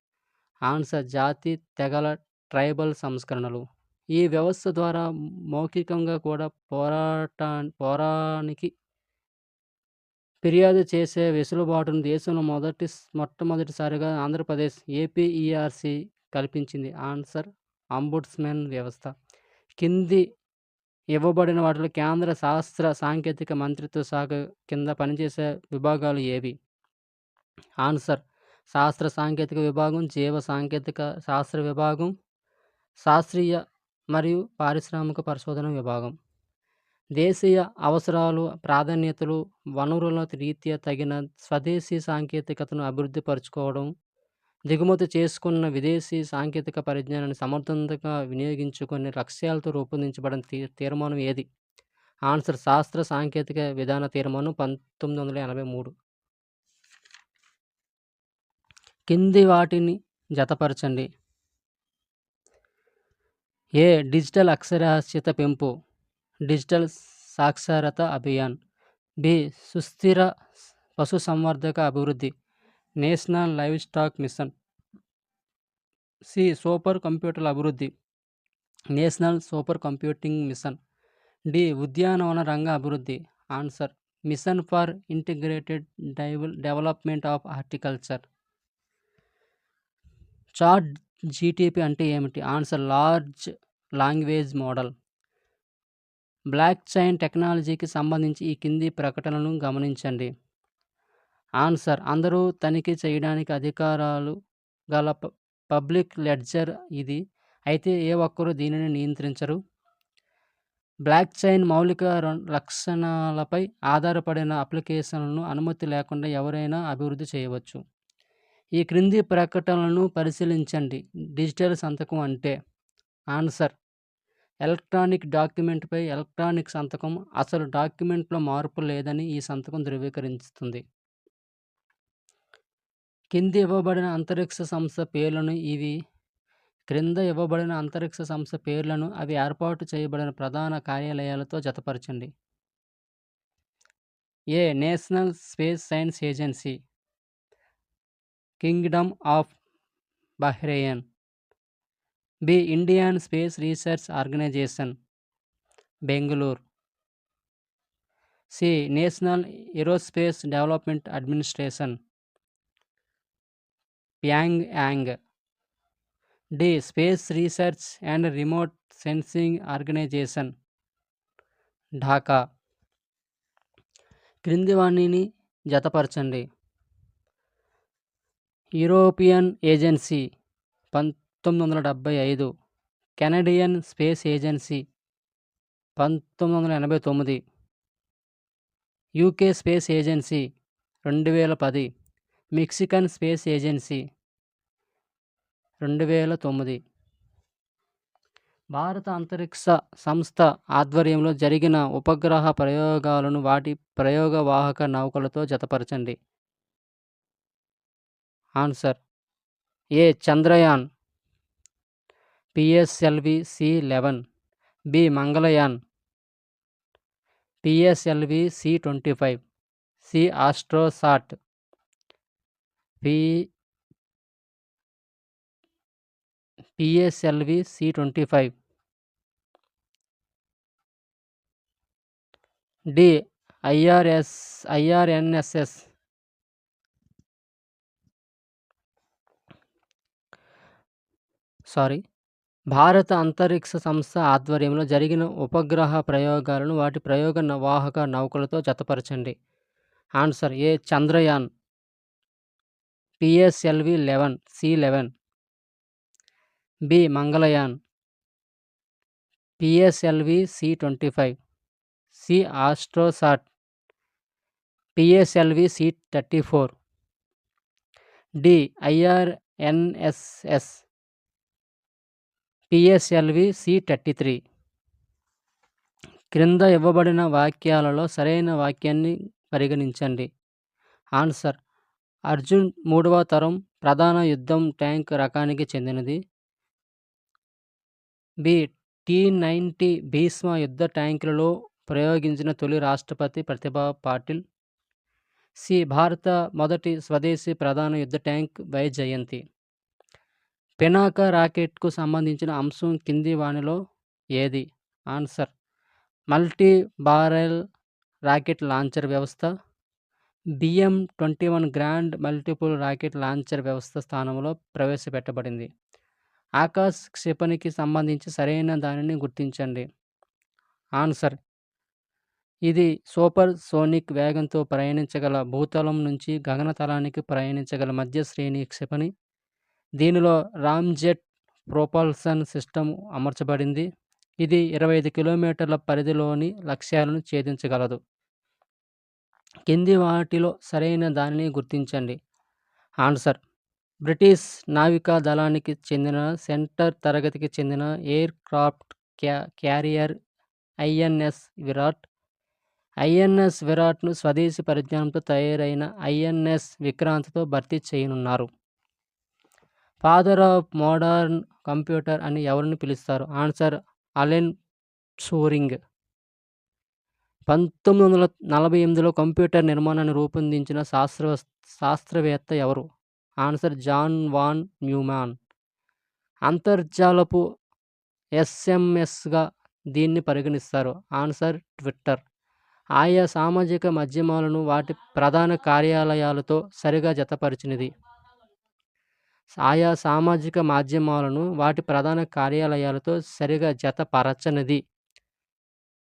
ఆన్సర్ జాతి, తెగల, ట్రైబల్ సంస్కరణలు. ఈ వ్యవస్థ ద్వారా మౌఖికంగా కూడా పోరానికి ఫిర్యాదు చేసే వెసులుబాటును దేశంలో మొట్టమొదటిసారిగా ఆంధ్రప్రదేశ్ ఏపీఈఆర్సీ కల్పించింది. ఆన్సర్ అంబుడ్స్మన్ వ్యవస్థ. కింది ఇవ్వబడిన వాటిలో కేంద్ర శాస్త్ర సాంకేతిక మంత్రిత్వ శాఖ కింద పనిచేసే విభాగాలు ఏవి? ఆన్సర్ శాస్త్ర సాంకేతిక విభాగం, జీవ సాంకేతిక శాస్త్ర విభాగం, శాస్త్రీయ మరియు పారిశ్రామిక పరిశోధన విభాగం. దేశీయ అవసరాలు, ప్రాధాన్యతలు, వనరుల రీత్యా తగిన స్వదేశీ సాంకేతికతను అభివృద్ధి పరుచుకోవడం, దిగుమతి చేసుకున్న విదేశీ సాంకేతిక పరిజ్ఞానాన్ని సమర్థవంతంగా వినియోగించుకునే లక్ష్యాలతో రూపొందించబడిన తీర్మానం ఏది? ఆన్సర్ శాస్త్ర సాంకేతిక విధాన తీర్మానం 1983. కింది వాటిని జతపరచండి. ఏ. డిజిటల్ అక్షరాస్యత పెంపు, డిజిటల్ సాక్షరత అభియాన్. బి. సుస్థిర పశుసంవర్ధక అభివృద్ధి, national live stock mission. C. Super కంప్యూటర్ల అభివృద్ధి, national super computing mission. D. ఉద్యానవన రంగ అభివృద్ధి. Answer mission for integrated development of horticulture. Chat GTP అంటే ఏమిటి? Answer large language model. Block chain టెక్నాలజీకి సంబంధించి ఈ కింది ప్రకటనలను గమనించండి. ఆన్సర్ అందరూ తనిఖీ చేయడానికి అధికారాలు గల పబ్లిక్ లెడ్జర్ ఇది, అయితే ఏ ఒక్కరూ దీనిని నియంత్రించరు. బ్లాక్ చైన్ మౌలిక లక్షణాలపై ఆధారపడిన అప్లికేషన్లను అనుమతి లేకుండా ఎవరైనా అభివృద్ధి చేయవచ్చు. ఈ క్రింది ప్రకటనలను పరిశీలించండి. డిజిటల్ సంతకం అంటే? ఆన్సర్ ఎలక్ట్రానిక్ డాక్యుమెంట్పై ఎలక్ట్రానిక్ సంతకం. అసలు డాక్యుమెంట్లో మార్పు లేదని ఈ సంతకం ధృవీకరిస్తుంది. కింద ఇవ్వబడిన అంతరిక్ష సంస్థ పేర్లను అవి ఏర్పాటు చేయబడిన ప్రధాన కార్యాలయాలతో జతపరచండి. A. National Space Science Agency, Kingdom of Bahrain. B. Indian Space Research Organisation, Bengaluru. C. National Aerospace Development Administration, Pyongyang. D. Space Research and Remote Sensing Organisation, Dhaka. క్రింది వాణిని జతపరచండి. European Agency 1975, Canadian Space Agency 1989, UK Space Agency 2010, Mexican Space Agency 2009. భారత అంతరిక్ష సంస్థ ఆధ్వర్యంలో జరిగిన ఉపగ్రహ ప్రయోగాలను వాటి ప్రయోగవాహక నౌకలతో జతపరచండి. Answer A. Chandrayaan PSLV C11, B. Mangalyaan PSLV C25, C. Astrosat PSLV C25, D. IRNSS భారత అంతరిక్ష సంస్థ ఆధ్వర్యంలో జరిగిన ఉపగ్రహ ప్రయోగాలను వాటి ప్రయోగ వాహక నౌకలతో జతపరచండి. Answer A. Chandrayaan PSLV-11 C-11. B. Mangalyaan. PSLV C-25. C. Astrosat. PSLV C-34. D. IRNSS. PSLV C-33. క్రింద ఇవ్వబడిన వాక్యాలలో సరైన వాక్యాన్ని పరిగణించండి. ఆన్సర్: అర్జున్ 3వ తరం ప్రధాన యుద్ధం ట్యాంక్ రకానికి చెందినది. బి. T-90 భీష్మ యుద్ధ ట్యాంకులలో ప్రయోగించిన తొలి రాష్ట్రపతి ప్రతిభా పాటిల్. సి. భారత మొదటి స్వదేశీ ప్రధాన యుద్ధ ట్యాంక్ వైజయంతి. పినాక రాకెట్కు సంబంధించిన అంశం కింది వానిలో ఏది? Answer: multi barrel rocket launcher వ్యవస్థ. BM-21 grand multiple rocket launcher వ్యవస్థ స్థానంలో ప్రవేశపెట్టబడింది. ఆకాశ్ క్షిపణికి సంబంధించి సరైన దానిని గుర్తించండి. ఆన్సర్: ఇది సూపర్ సోనిక్ వేగంతో ప్రయాణించగల భూతలం నుంచి గగనతలానికి ప్రయాణించగల మధ్య శ్రేణి క్షిపణి. దీనిలో రామ్జెట్ ప్రొపల్షన్ సిస్టమ్ అమర్చబడింది. ఇది 25 కిలోమీటర్ల పరిధిలోని లక్ష్యాలను ఛేదించగలదు. కింది వాటిలో సరైన దానిని గుర్తించండి. ఆన్సర్: బ్రిటిష్ నావికా దళానికి చెందిన సెంటర్ తరగతికి చెందిన air craft carrier INS Virat. INS విరాట్ను స్వదేశీ పరిజ్ఞానంతో తయారైన INS విక్రాంత్తో భర్తీ చేయనున్నారు. ఫాదర్ ఆఫ్ మోడర్న్ కంప్యూటర్ అని ఎవరిని పిలుస్తారు? Answer: Alan Turing. 1948లో కంప్యూటర్ నిర్మాణాన్ని రూపొందించిన శాస్త్రవేత్త ఎవరు? Answer: John von Neumann. అంతర్జాలపు SMSగా దీన్ని పరిగణిస్తారు. Answer: Twitter. ఆయా సామాజిక మాధ్యమాలను వాటి ప్రధాన కార్యాలయాలతో సరిగా జతపరిచినది.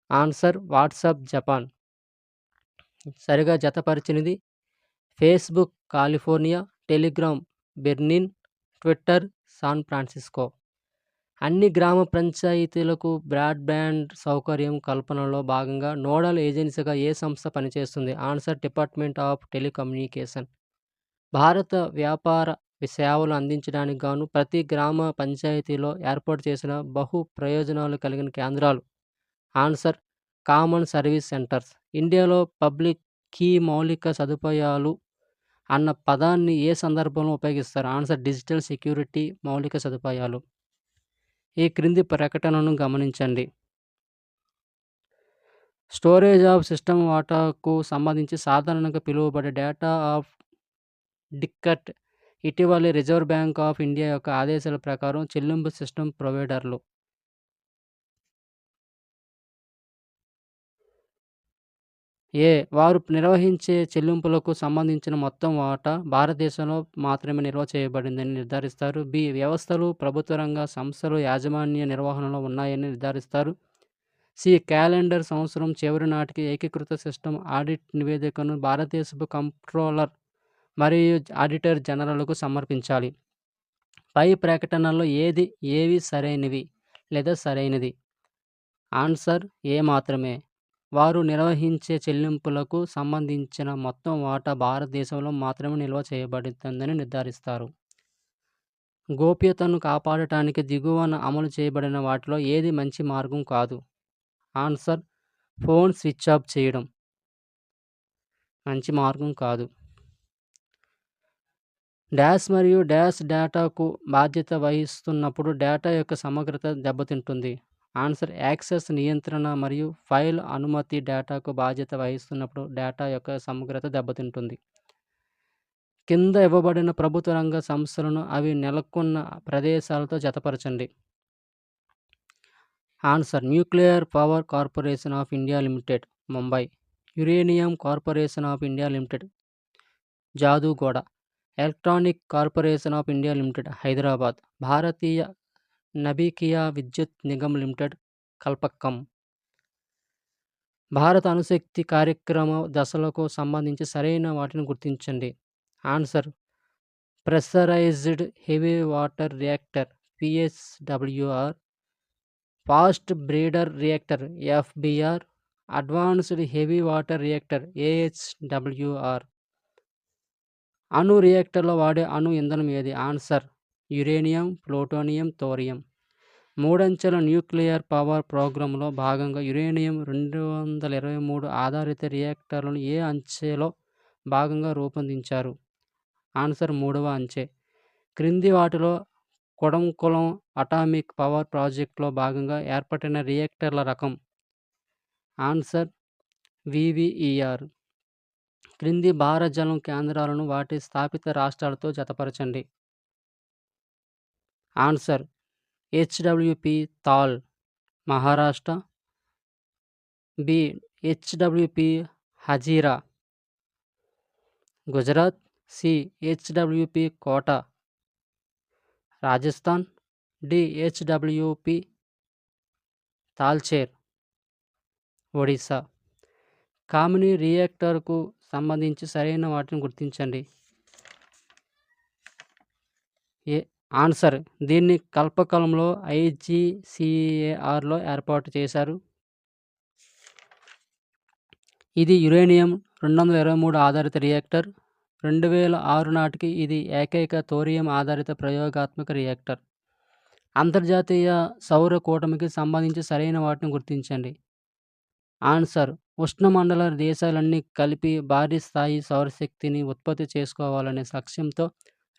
Answer: WhatsApp Japan. సరిగా జతపరిచినది Facebook California, Telegram Berlin, Twitter San Francisco. అన్ని గ్రామ పంచాయతీలకు బ్రాడ్బ్యాండ్ సౌకర్యం కల్పనలో భాగంగా నోడల్ ఏజెన్సీగా ఏ సంస్థ పనిచేస్తుంది? Answer: department of telecommunication. భారత వ్యాపార సేవలు అందించడానికి గాను ప్రతి గ్రామ పంచాయతీలో ఏర్పాటు చేసిన బహు ప్రయోజనాలు కలిగిన కేంద్రాలు. Answer: common service centres. ఇండియాలో పబ్లిక్ కీ మౌలిక సదుపాయాలు అన్న పదాన్ని ఏ సందర్భంలో ఉపయోగిస్తారు? ఆన్సర్: డిజిటల్ సెక్యూరిటీ మౌలిక సదుపాయాలు. ఈ క్రింది ప్రకటనను గమనించండి. స్టోరేజ్ ఆఫ్ సిస్టమ్ వాటాకు సంబంధించి సాధారణంగా పిలువబడే డేటా ఆఫ్ డిక్కట్. ఇటీవలి రిజర్వ్ బ్యాంక్ ఆఫ్ ఇండియా యొక్క ఆదేశాల ప్రకారం చెల్లింపు సిస్టమ్ ప్రొవైడర్లు వారు నిర్వహించే చెల్లింపులకు సంబంధించిన మొత్తం వాటా భారతదేశంలో మాత్రమే నిల్వ చేయబడిందని నిర్ధారిస్తారు. బి. వ్యవస్థలు ప్రభుత్వ రంగ సంస్థలు యాజమాన్య నిర్వహణలో ఉన్నాయని నిర్ధారిస్తారు. సి. క్యాలెండర్ సంవత్సరం చివరి నాటికి ఏకీకృత సిస్టమ్ ఆడిట్ నివేదికను భారతదేశపు కంప్ట్రోలర్ మరియు ఆడిటర్ జనరల్కు సమర్పించాలి. పై ప్రకటనల్లో ఏవి సరైనవి లేదా సరైనది? ఆన్సర్: ఏ మాత్రమే. వారు నిర్వహించే చెల్లింపులకు సంబంధించిన మొత్తం వాటా భారతదేశంలో మాత్రమే నిల్వ చేయబడుతుందని నిర్ధారిస్తారు. గోప్యతను కాపాడటానికి దిగువన అమలు చేయబడిన వాటిలో ఏది మంచి మార్గం కాదు? ఆన్సర్: ఫోన్ స్విచ్ ఆఫ్ చేయడం మంచి మార్గం కాదు. డాష్ మరియు డాష్ డేటాకు బాధ్యత వహిస్తున్నప్పుడు డేటా యొక్క సమగ్రత దెబ్బతింటుంది. ఆన్సర్: యాక్సెస్ నియంత్రణ మరియు ఫైల్ అనుమతి డేటాకు బాధ్యత వహిస్తున్నప్పుడు డేటా యొక్క సమగ్రత దెబ్బతింటుంది. కింద ఇవ్వబడిన ప్రభుత్వ రంగ సంస్థలను అవి నెలకొన్న ప్రదేశాలతో జతపరచండి. Answer: Nuclear Power Corporation of India Limited Mumbai, Uranium Corporation of India Limited Jaduguda, Electronic Corporation of India Limited Hyderabad, Bharatiya Nabhikiya Vidyut Nigam limited Kalpakkam. భారత అణుశక్తి కార్యక్రమ దశలకు సంబంధించి సరైన వాటిని గుర్తించండి. Answer: pressurised heavy water reactor PHWR, fast breeder reactor FBR, advanced heavy water reactor AHWR. అణు రియాక్టర్లో వాడే అణు ఇంధనం ఏది? Answer uranium, plutonium, thorium. మూడంచెల న్యూక్లియర్ పవర్ ప్రోగ్రాంలో భాగంగా యురేనియం 223 ఆధారిత రియాక్టర్లను ఏ అంచెలో భాగంగా రూపొందించారు? ఆన్సర్ మూడవ అంచె. క్రింది వాటిలో కొడంకులం అటామిక్ పవర్ ప్రాజెక్టులో భాగంగా ఏర్పడిన రియాక్టర్ల రకం? Answer VVER. క్రింది భారత జలం కేంద్రాలను వాటి స్థాపిత రాష్ట్రాలతో జతపరచండి. Answer HWP Thal, Maharashtra. B HWP Hazira, Gujarat. C HWP Kota, Rajasthan. D HWP Talcher, Odisha. Kamini రియాక్టర్కు సంబంధించి సరైన వాటిని గుర్తించండి. ఆన్సర్ దీన్ని కల్పకలంలో ఐజీసీఏఆర్లో ఏర్పాటు చేశారు. ఇది యురేనియం 223 ఆధారిత రియాక్టర్. 2006 నాటికి ఇది ఏకైక థోరియం ఆధారిత ప్రయోగాత్మక రియాక్టర్. అంతర్జాతీయ సౌర కూటమికి సంబంధించి సరైన వాటిని గుర్తించండి. ఆన్సర్ ఉష్ణమండల దేశాలన్నీ కలిపి భారీ స్థాయి సౌరశక్తిని ఉత్పత్తి చేసుకోవాలనే లక్ష్యంతో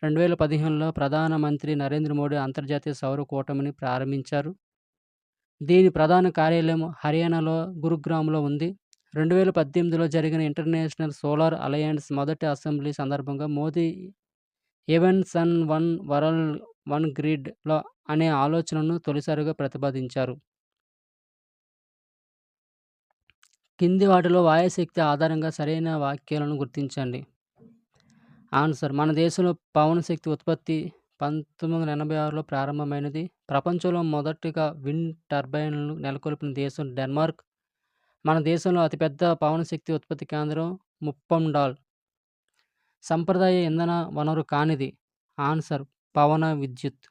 2015లో ప్రధానమంత్రి నరేంద్ర మోడీ అంతర్జాతీయ సౌర కూటమిని ప్రారంభించారు. దీని ప్రధాన కార్యాలయం హర్యానాలో గురుగ్రామ్లో ఉంది. 2018లో జరిగిన ఇంటర్నేషనల్ సోలార్ అలయన్స్ మొదటి అసెంబ్లీ సందర్భంగా Modi one sun one world one grid అనే ఆలోచనను తొలిసారిగా ప్రతిపాదించారు. కింది వాటిలో వాయుశక్తి ఆధారంగా సరైన వాక్యాలను గుర్తించండి. ఆన్సర్ మన దేశంలో పవనశక్తి ఉత్పత్తి 1986లో ప్రారంభమైనది. ప్రపంచంలో మొదటిగా విండ్ టర్బైన్లను నెలకొల్పిన దేశం డెన్మార్క్. మన దేశంలో అతిపెద్ద పవనశక్తి ఉత్పత్తి కేంద్రం ముప్పండాల్. సంప్రదాయ ఇంధన వనరు కానిది? ఆన్సర్ పవన విద్యుత్.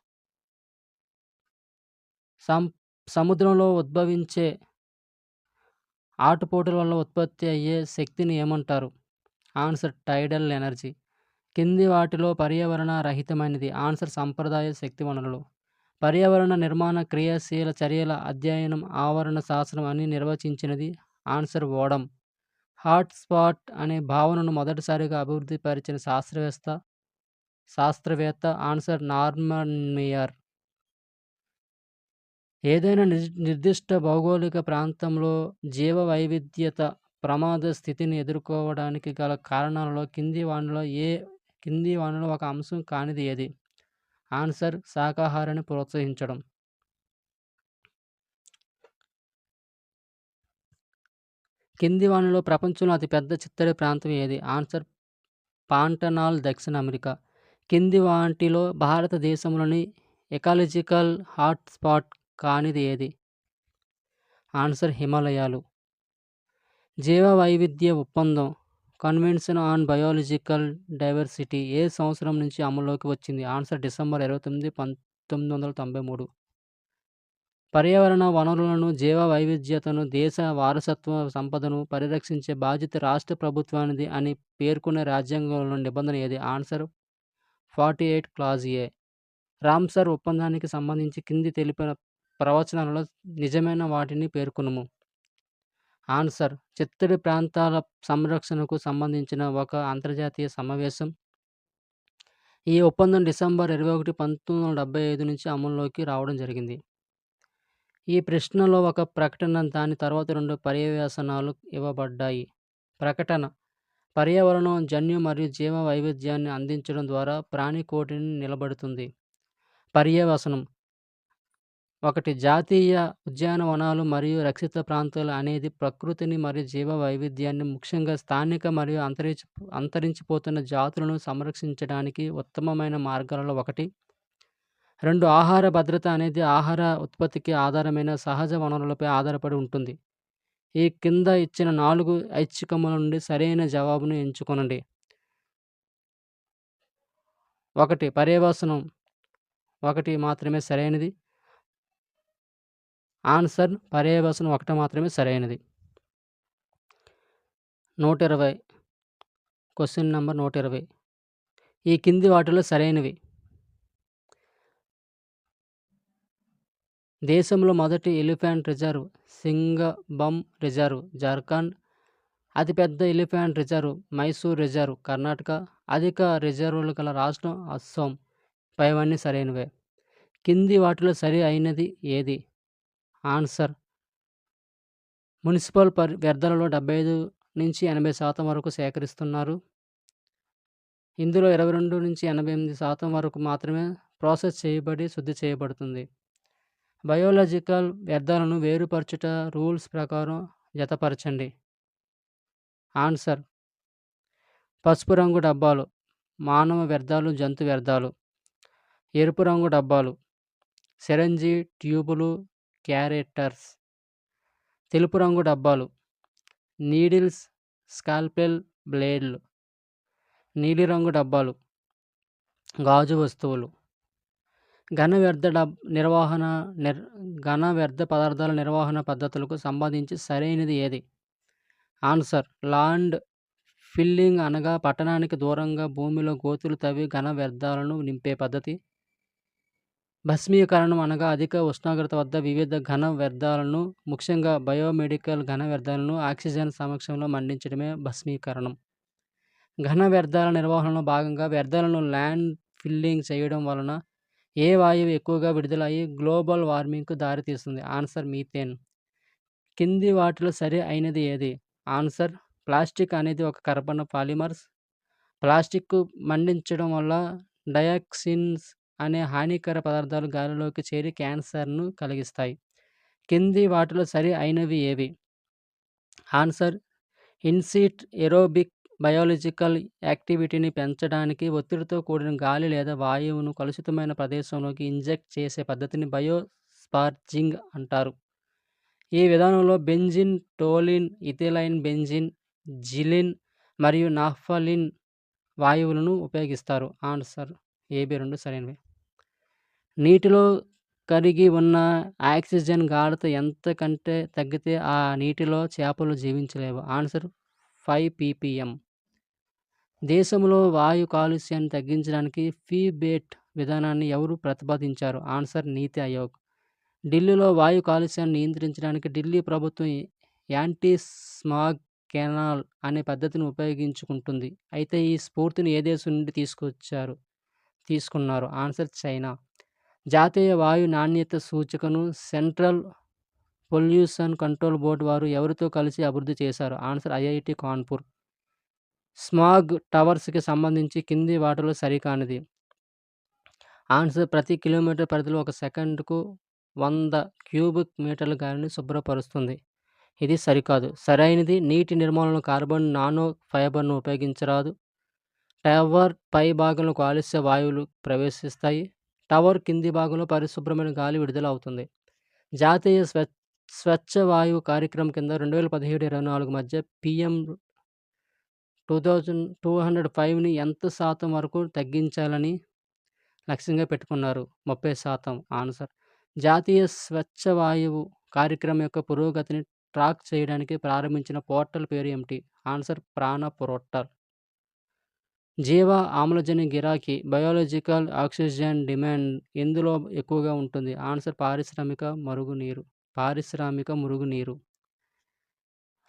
సముద్రంలో ఉద్భవించే ఆటుపోటుల వల్ల ఉత్పత్తి అయ్యే శక్తిని ఏమంటారు? Answer టైడల్ energy. కింది వాటిలో పర్యావరణ రహితమైనది? ఆన్సర్ సంప్రదాయ శక్తి వనరులు. పర్యావరణ నిర్మాణ క్రియాశీల చర్యల అధ్యయనం ఆవరణ శాస్త్రం అని నిర్వచించినది? Answer Odum. హాట్ స్పాట్ అనే భావనను మొదటిసారిగా అభివృద్ధి పరిచిన శాస్త్రవేత్త? Answer Norman Myers. ఏదైనా నిర్దిష్ట భౌగోళిక ప్రాంతంలో జీవ వైవిధ్యత ప్రమాద స్థితిని ఎదుర్కోవడానికి గల కారణాలలో కింది వానిలో ఒక అంశం కానిది ఏది? ఆన్సర్ శాకాహారాన్ని ప్రోత్సహించడం. కింది వానిలో ప్రపంచంలో అతిపెద్ద చిత్తడి ప్రాంతం ఏది? ఆన్సర్ పాంటనాల్, దక్షిణ అమెరికా. కింది వాటిలో భారతదేశంలోని ఎకాలజికల్ హాట్ స్పాట్ కానిది ఏది? ఆన్సర్ హిమాలయాలు. జీవ వైవిధ్య ఒప్పందం కన్వెన్షన్ ఆన్ బయోలాజికల్ డైవర్సిటీ ఏ సంవత్సరం నుంచి అమల్లోకి వచ్చింది? Answer December 29, 1993. పర్యావరణ వనరులను, జీవ వైవిధ్యతను, దేశ వారసత్వ సంపదను పరిరక్షించే బాధ్యత రాష్ట్ర ప్రభుత్వానిది అని పేర్కొనే రాజ్యాంగంలోని నిబంధన ఏది? ఆన్సర్ 48 క్లాజ్ ఏ. రామ్సర్ ఒప్పందానికి సంబంధించి కింది తెలిపిన ప్రవచనాలలో నిజమైన వాటిని పేర్కొనుము. ఆన్సర్ చిత్తడి ప్రాంతాల సంరక్షణకు సంబంధించిన ఒక అంతర్జాతీయ సమావేశం. ఈ ఒప్పందం డిసెంబర్ 21, 1975 నుంచి అమల్లోకి రావడం జరిగింది. ఈ ప్రశ్నలో ఒక ప్రకటన, దాని తర్వాత 2 పర్యవసానాలు ఇవ్వబడ్డాయి. ప్రకటన: పర్యావరణం జన్యు మరియు జీవ వైవిధ్యాన్ని అందించడం ద్వారా ప్రాణికోటిని నిలబడుతుంది. పర్యవసనం: 1. జాతీయ ఉద్యానవనాలు మరియు రక్షిత ప్రాంతాలు అనేది ప్రకృతిని మరియు జీవ వైవిధ్యాన్ని, ముఖ్యంగా స్థానిక మరియు అంతరించిపోతున్న జాతులను సంరక్షించడానికి ఉత్తమమైన మార్గాలలో ఒకటి. 2. ఆహార భద్రత అనేది ఆహార ఉత్పత్తికి ఆధారమైన సహజ వనరులపై ఆధారపడి ఉంటుంది. ఈ కింద ఇచ్చిన 4 ఐచ్ఛికముల నుండి సరైన జవాబును ఎంచుకొనండి. ఒకటి పర్యవసనం ఒకటి మాత్రమే సరైనది. ఆన్సర్ పర్యవసనం ఒకటి మాత్రమే సరైనది. 120 క్వెషన్ నంబర్ 120 ఈ కింది వాటిలో సరైనవి. దేశంలో మొదటి ఎలిఫెంట్ రిజర్వ్ సింగబం రిజర్వ్ జార్ఖండ్. అతిపెద్ద elephant reserve Mysore reserve Karnataka. అధిక రిజర్వులు గల రాష్ట్రం అస్సాం. పైవన్నీ సరైనవే. కింది వాటిలో సరి అయినది ఏది? ఆన్సర్ మున్సిపల్ వ్యర్థాలలో 75-80% వరకు సేకరిస్తున్నారు. ఇందులో 22-88% వరకు మాత్రమే ప్రాసెస్ చేయబడి శుద్ధి చేయబడుతుంది. బయోలాజికల్ వ్యర్థాలను వేరుపరచుట రూల్స్ ప్రకారం జతపరచండి. ఆన్సర్ పసుపు రంగు డబ్బాలు మానవ వ్యర్థాలు, జంతు వ్యర్థాలు. ఎరుపు రంగు డబ్బాలు సిరంజి, ట్యూబులు, క్యారెటర్స్. తెలుపు రంగు డబ్బాలు నీడిల్స్, స్కాల్పెల్, బ్లేడ్లు. నీలిరంగు డబ్బాలు గాజు వస్తువులు. ఘన వ్యర్థ పదార్థాల నిర్వహణ పద్ధతులకు సంబంధించి సరైనది ఏది? ఆన్సర్ ల్యాండ్ ఫిల్లింగ్ అనగా పట్టణానికి దూరంగా భూమిలో గోతులు తవ్వి ఘన వ్యర్థాలను నింపే పద్ధతి. భస్మీకరణం అనగా అధిక ఉష్ణోగ్రత వద్ద వివిధ ఘన వ్యర్థాలను, ముఖ్యంగా బయోమెడికల్ ఘన వ్యర్థాలను ఆక్సిజన్ సమక్షంలో మండించడమే భస్మీకరణం. ఘన వ్యర్థాల నిర్వహణలో భాగంగా వ్యర్థాలను ల్యాండ్ ఫిల్లింగ్ చేయడం వలన ఏ వాయువు ఎక్కువగా విడుదల అయ్యి గ్లోబల్ వార్మింగ్కు దారితీస్తుంది? Answer methane. కింది వాటిలో సరి అయినది ఏది? ఆన్సర్ ప్లాస్టిక్ అనేది ఒక కర్బన పాలిమర్స్. ప్లాస్టిక్ మండించడం వల్ల డయాక్సిన్స్ అనే హానికర పదార్థాలు గాలిలోకి చేరి క్యాన్సర్ను కలిగిస్తాయి. కింది వాటిలో సరి అయినవి ఏవి? ఆన్సర్ ఇన్సిట్ ఏరోబిక్ బయోలాజికల్ యాక్టివిటీని పెంచడానికి ఒత్తిడితో కూడిన గాలి లేదా వాయువును కలుషితమైన ప్రదేశంలోకి ఇంజెక్ట్ చేసే పద్ధతిని బయోస్పార్జింగ్ అంటారు. ఈ విధానంలో బెంజిన్, టోలిన్, ఇథిలైన్ బెంజిన్, జిలిన్ మరియు నాఫ్థలిన్ వాయువులను ఉపయోగిస్తారు. ఆన్సర్ ఏబి 2 సరైనవి. నీటిలో కరిగి ఉన్న ఆక్సిజన్ గాఢత ఎంత కంటే తగ్గితే ఆ నీటిలో చేపలు జీవించలేవు? Answer 5 ppm. దేశంలో వాయు కాలుష్యాన్ని తగ్గించడానికి ఫీబేట్ విధానాన్ని ఎవరు ప్రతిపాదించారు? ఆన్సర్ నీతి ఆయోగ్. ఢిల్లీలో వాయు కాలుష్యాన్ని నియంత్రించడానికి ఢిల్లీ ప్రభుత్వం యాంటీ స్మాగ్ కెనాల్ అనే పద్ధతిని ఉపయోగించుకుంటుంది. అయితే ఈ స్ఫూర్తిని ఏ దేశం నుండి తీసుకున్నారు? Answer China. జాతీయ వాయు నాణ్యత సూచికను సెంట్రల్ పొల్యూషన్ కంట్రోల్ బోర్డు వారు ఎవరితో కలిసి అభివృద్ధి చేశారు? Answer IIT Kanpur. స్మాగ్ టవర్స్కి సంబంధించి కింది వాటిలో సరికానిది? ఆన్సర్ ప్రతి కిలోమీటర్ పరిధిలో 1 సెకండ్కు 100 క్యూబిక్ మీటర్ల గాలిని శుభ్రపరుస్తుంది. ఇది సరికాదు. సరైనది నీటి నిర్మాణంలో కార్బన్ నానో ఫైబర్ను ఉపయోగించరాదు. టవర్ పై భాగంలో కాలుష్య వాయువులు ప్రవేశిస్తాయి. టవర్ కింది భాగంలో పరిశుభ్రమైన గాలి విడుదల అవుతుంది. జాతీయ స్వచ్ఛ వాయువు కార్యక్రమం కింద 2017-24 మధ్య PM 2205ని ఎంత శాతం వరకు తగ్గించాలని లక్ష్యంగా పెట్టుకున్నారు? 30%. ఆన్సర్ జాతీయ స్వచ్ఛ వాయువు కార్యక్రమం యొక్క పురోగతిని ట్రాక్ చేయడానికి ప్రారంభించిన పోర్టల్ పేరు ఏమిటి? ఆన్సర్ ప్రాణ పోర్టల్. జీవ ఆమ్లజని గిరాకీ బయోలాజికల్ ఆక్సిజన్ డిమాండ్ ఎందులో ఎక్కువగా ఉంటుంది? ఆన్సర్ పారిశ్రామిక మురుగునీరు.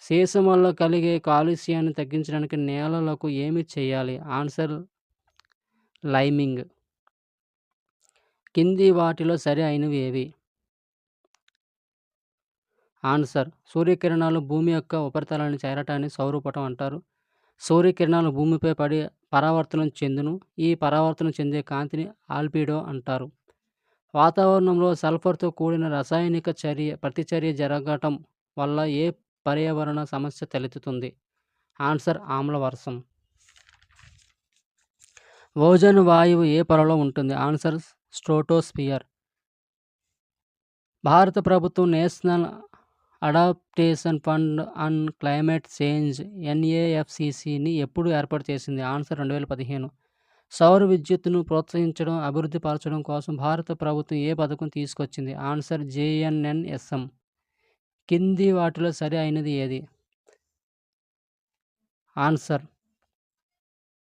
సీసం వల్ల కలిగే కాలుష్యాన్ని తగ్గించడానికి నేలలకు ఏమి చేయాలి? Answer liming. కింది వాటిలో సరి అయినవి ఏవి? ఆన్సర్ సూర్యకిరణాలు భూమి యొక్క ఉపరితలాన్ని చేరటాన్ని సౌరపటం అంటారు. సూర్యకిరణాలు భూమిపై పడి పరావర్తనం చెందును. ఈ పరావర్తనం చెందే కాంతిని ఆల్బిడో అంటారు. వాతావరణంలో సల్ఫర్తో కూడిన రసాయనిక ప్రతిచర్య జరగటం వల్ల ఏ పర్యావరణ సమస్య తలెత్తుతుంది? ఆన్సర్ ఆమ్లవర్షం. ఓజోన్ వాయువు ఏ పొరలో ఉంటుంది? Answer stratosphere. భారత ప్రభుత్వం National Adaptation Fund on Climate Change NAFCCని ఎప్పుడు ఏర్పాటు చేసింది? ఆన్సర్ 2015. సౌర విద్యుత్తును ప్రోత్సహించడం, అభివృద్ధి పరచడం కోసం భారత ప్రభుత్వం ఏ పథకం తీసుకొచ్చింది? ఆన్సర్ జేఎన్ఎన్ఎస్ఎం. కింది వాటిలో సరి అయినది ఏది? ఆన్సర్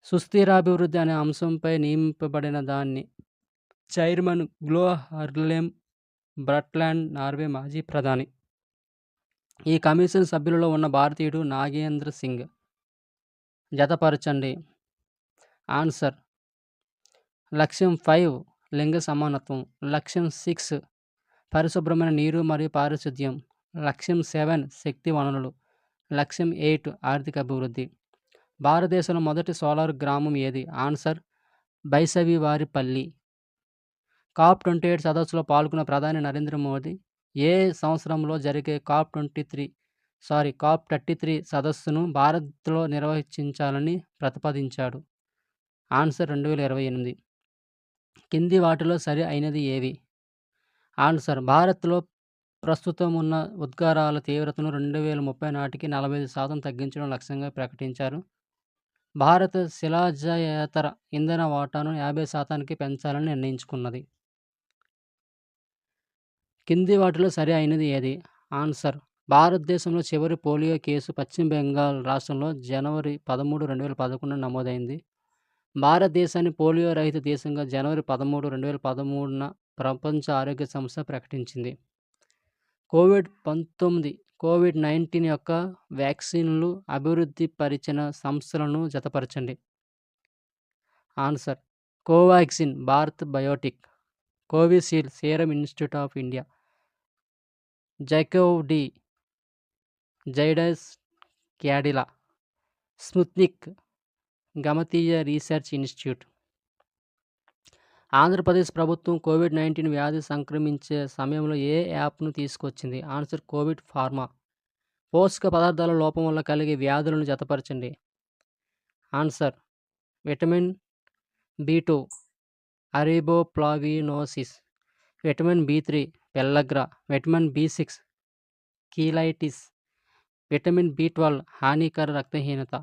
సుస్థిరాభివృద్ధి అనే అంశంపై నియమింపబడిన దాన్ని చైర్మన్ గ్లో హర్లెమ్ బ్రట్లాండ్, నార్వే మాజీ ప్రధాని. ఈ కమిషన్ సభ్యులలో ఉన్న భారతీయుడు నాగేంద్ర సింగ్. జతపరచండి. ఆన్సర్ లక్ష్యం 5 లింగ సమానత్వం, లక్ష్యం 6 పరిశుభ్రమైన నీరు మరియు పారిశుద్ధ్యం, లక్ష్యం 7 శక్తి వనరులు, లక్ష్యం 8 ఆర్థిక అభివృద్ధి. భారతదేశంలో మొదటి సోలార్ గ్రామం ఏది? ఆన్సర్ బైసవివారిపల్లి. COP28 సదస్సులో పాల్గొన్న ప్రధాని నరేంద్ర మోదీ ఏ సంవత్సరంలో జరిగే COP33 సదస్సును భారత్లో నిర్వహించాలని ప్రతిపాదించాడు? ఆన్సర్ 2028. కింది వాటిలో సరి అయినది ఏవి? ఆన్సర్ భారత్లో ప్రస్తుతం ఉన్న ఉద్గారాల తీవ్రతను 2030 నాటికి 45% తగ్గించడం లక్ష్యంగా ప్రకటించారు. భారత శిలాజయేతర ఇంధన వాటాను 50%కి పెంచాలని నిర్ణయించుకున్నది. కింది వాటిలో సరి అయినది ఏది? ఆన్సర్ భారతదేశంలో చివరి పోలియో కేసు పశ్చిమ బెంగాల్ రాష్ట్రంలో జనవరి 13, 2011 నమోదైంది. భారతదేశాన్ని పోలియో రహిత దేశంగా జనవరి 13, 2013న ప్రపంచ ఆరోగ్య సంస్థ ప్రకటించింది. కోవిడ్-19 యొక్క వ్యాక్సిన్లు అభివృద్ధి పరిచిన సంస్థలను జతపరచండి. Answer Covaxin Bharat Biotech, Covishield Serum Institute of India, ZyCoV D Zydus Cadila, Sputnik Gamaleya Research Institute. Andhra Pradesh ప్రభుత్వం కోవిడ్-19 వ్యాధి సంక్రమించే సమయంలో ఏ యాప్ను తీసుకొచ్చింది? Answer Covid Pharma. పోషక పదార్థాల లోపం వల్ల కలిగే వ్యాధులను జతపరచండి. Answer vitamin B2 ariboflavinosis, vitamin B3 pellagra, vitamin B6 cheilitis, vitamin B12 హానికర రక్తహీనత.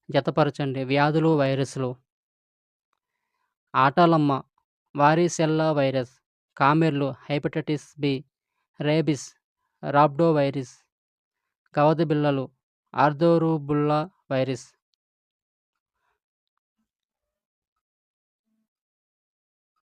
జతపరచండి. వ్యాధులు, వైరస్లు. ఆటలమ్మ వారిసెల్లా వైరస్, కామెర్లు హెపటైటిస్ బి, రేబిస్ రాబ్డోవైరస్, గవదబిళ్ళలు ఆర్థోరుబుల్లా వైరస్.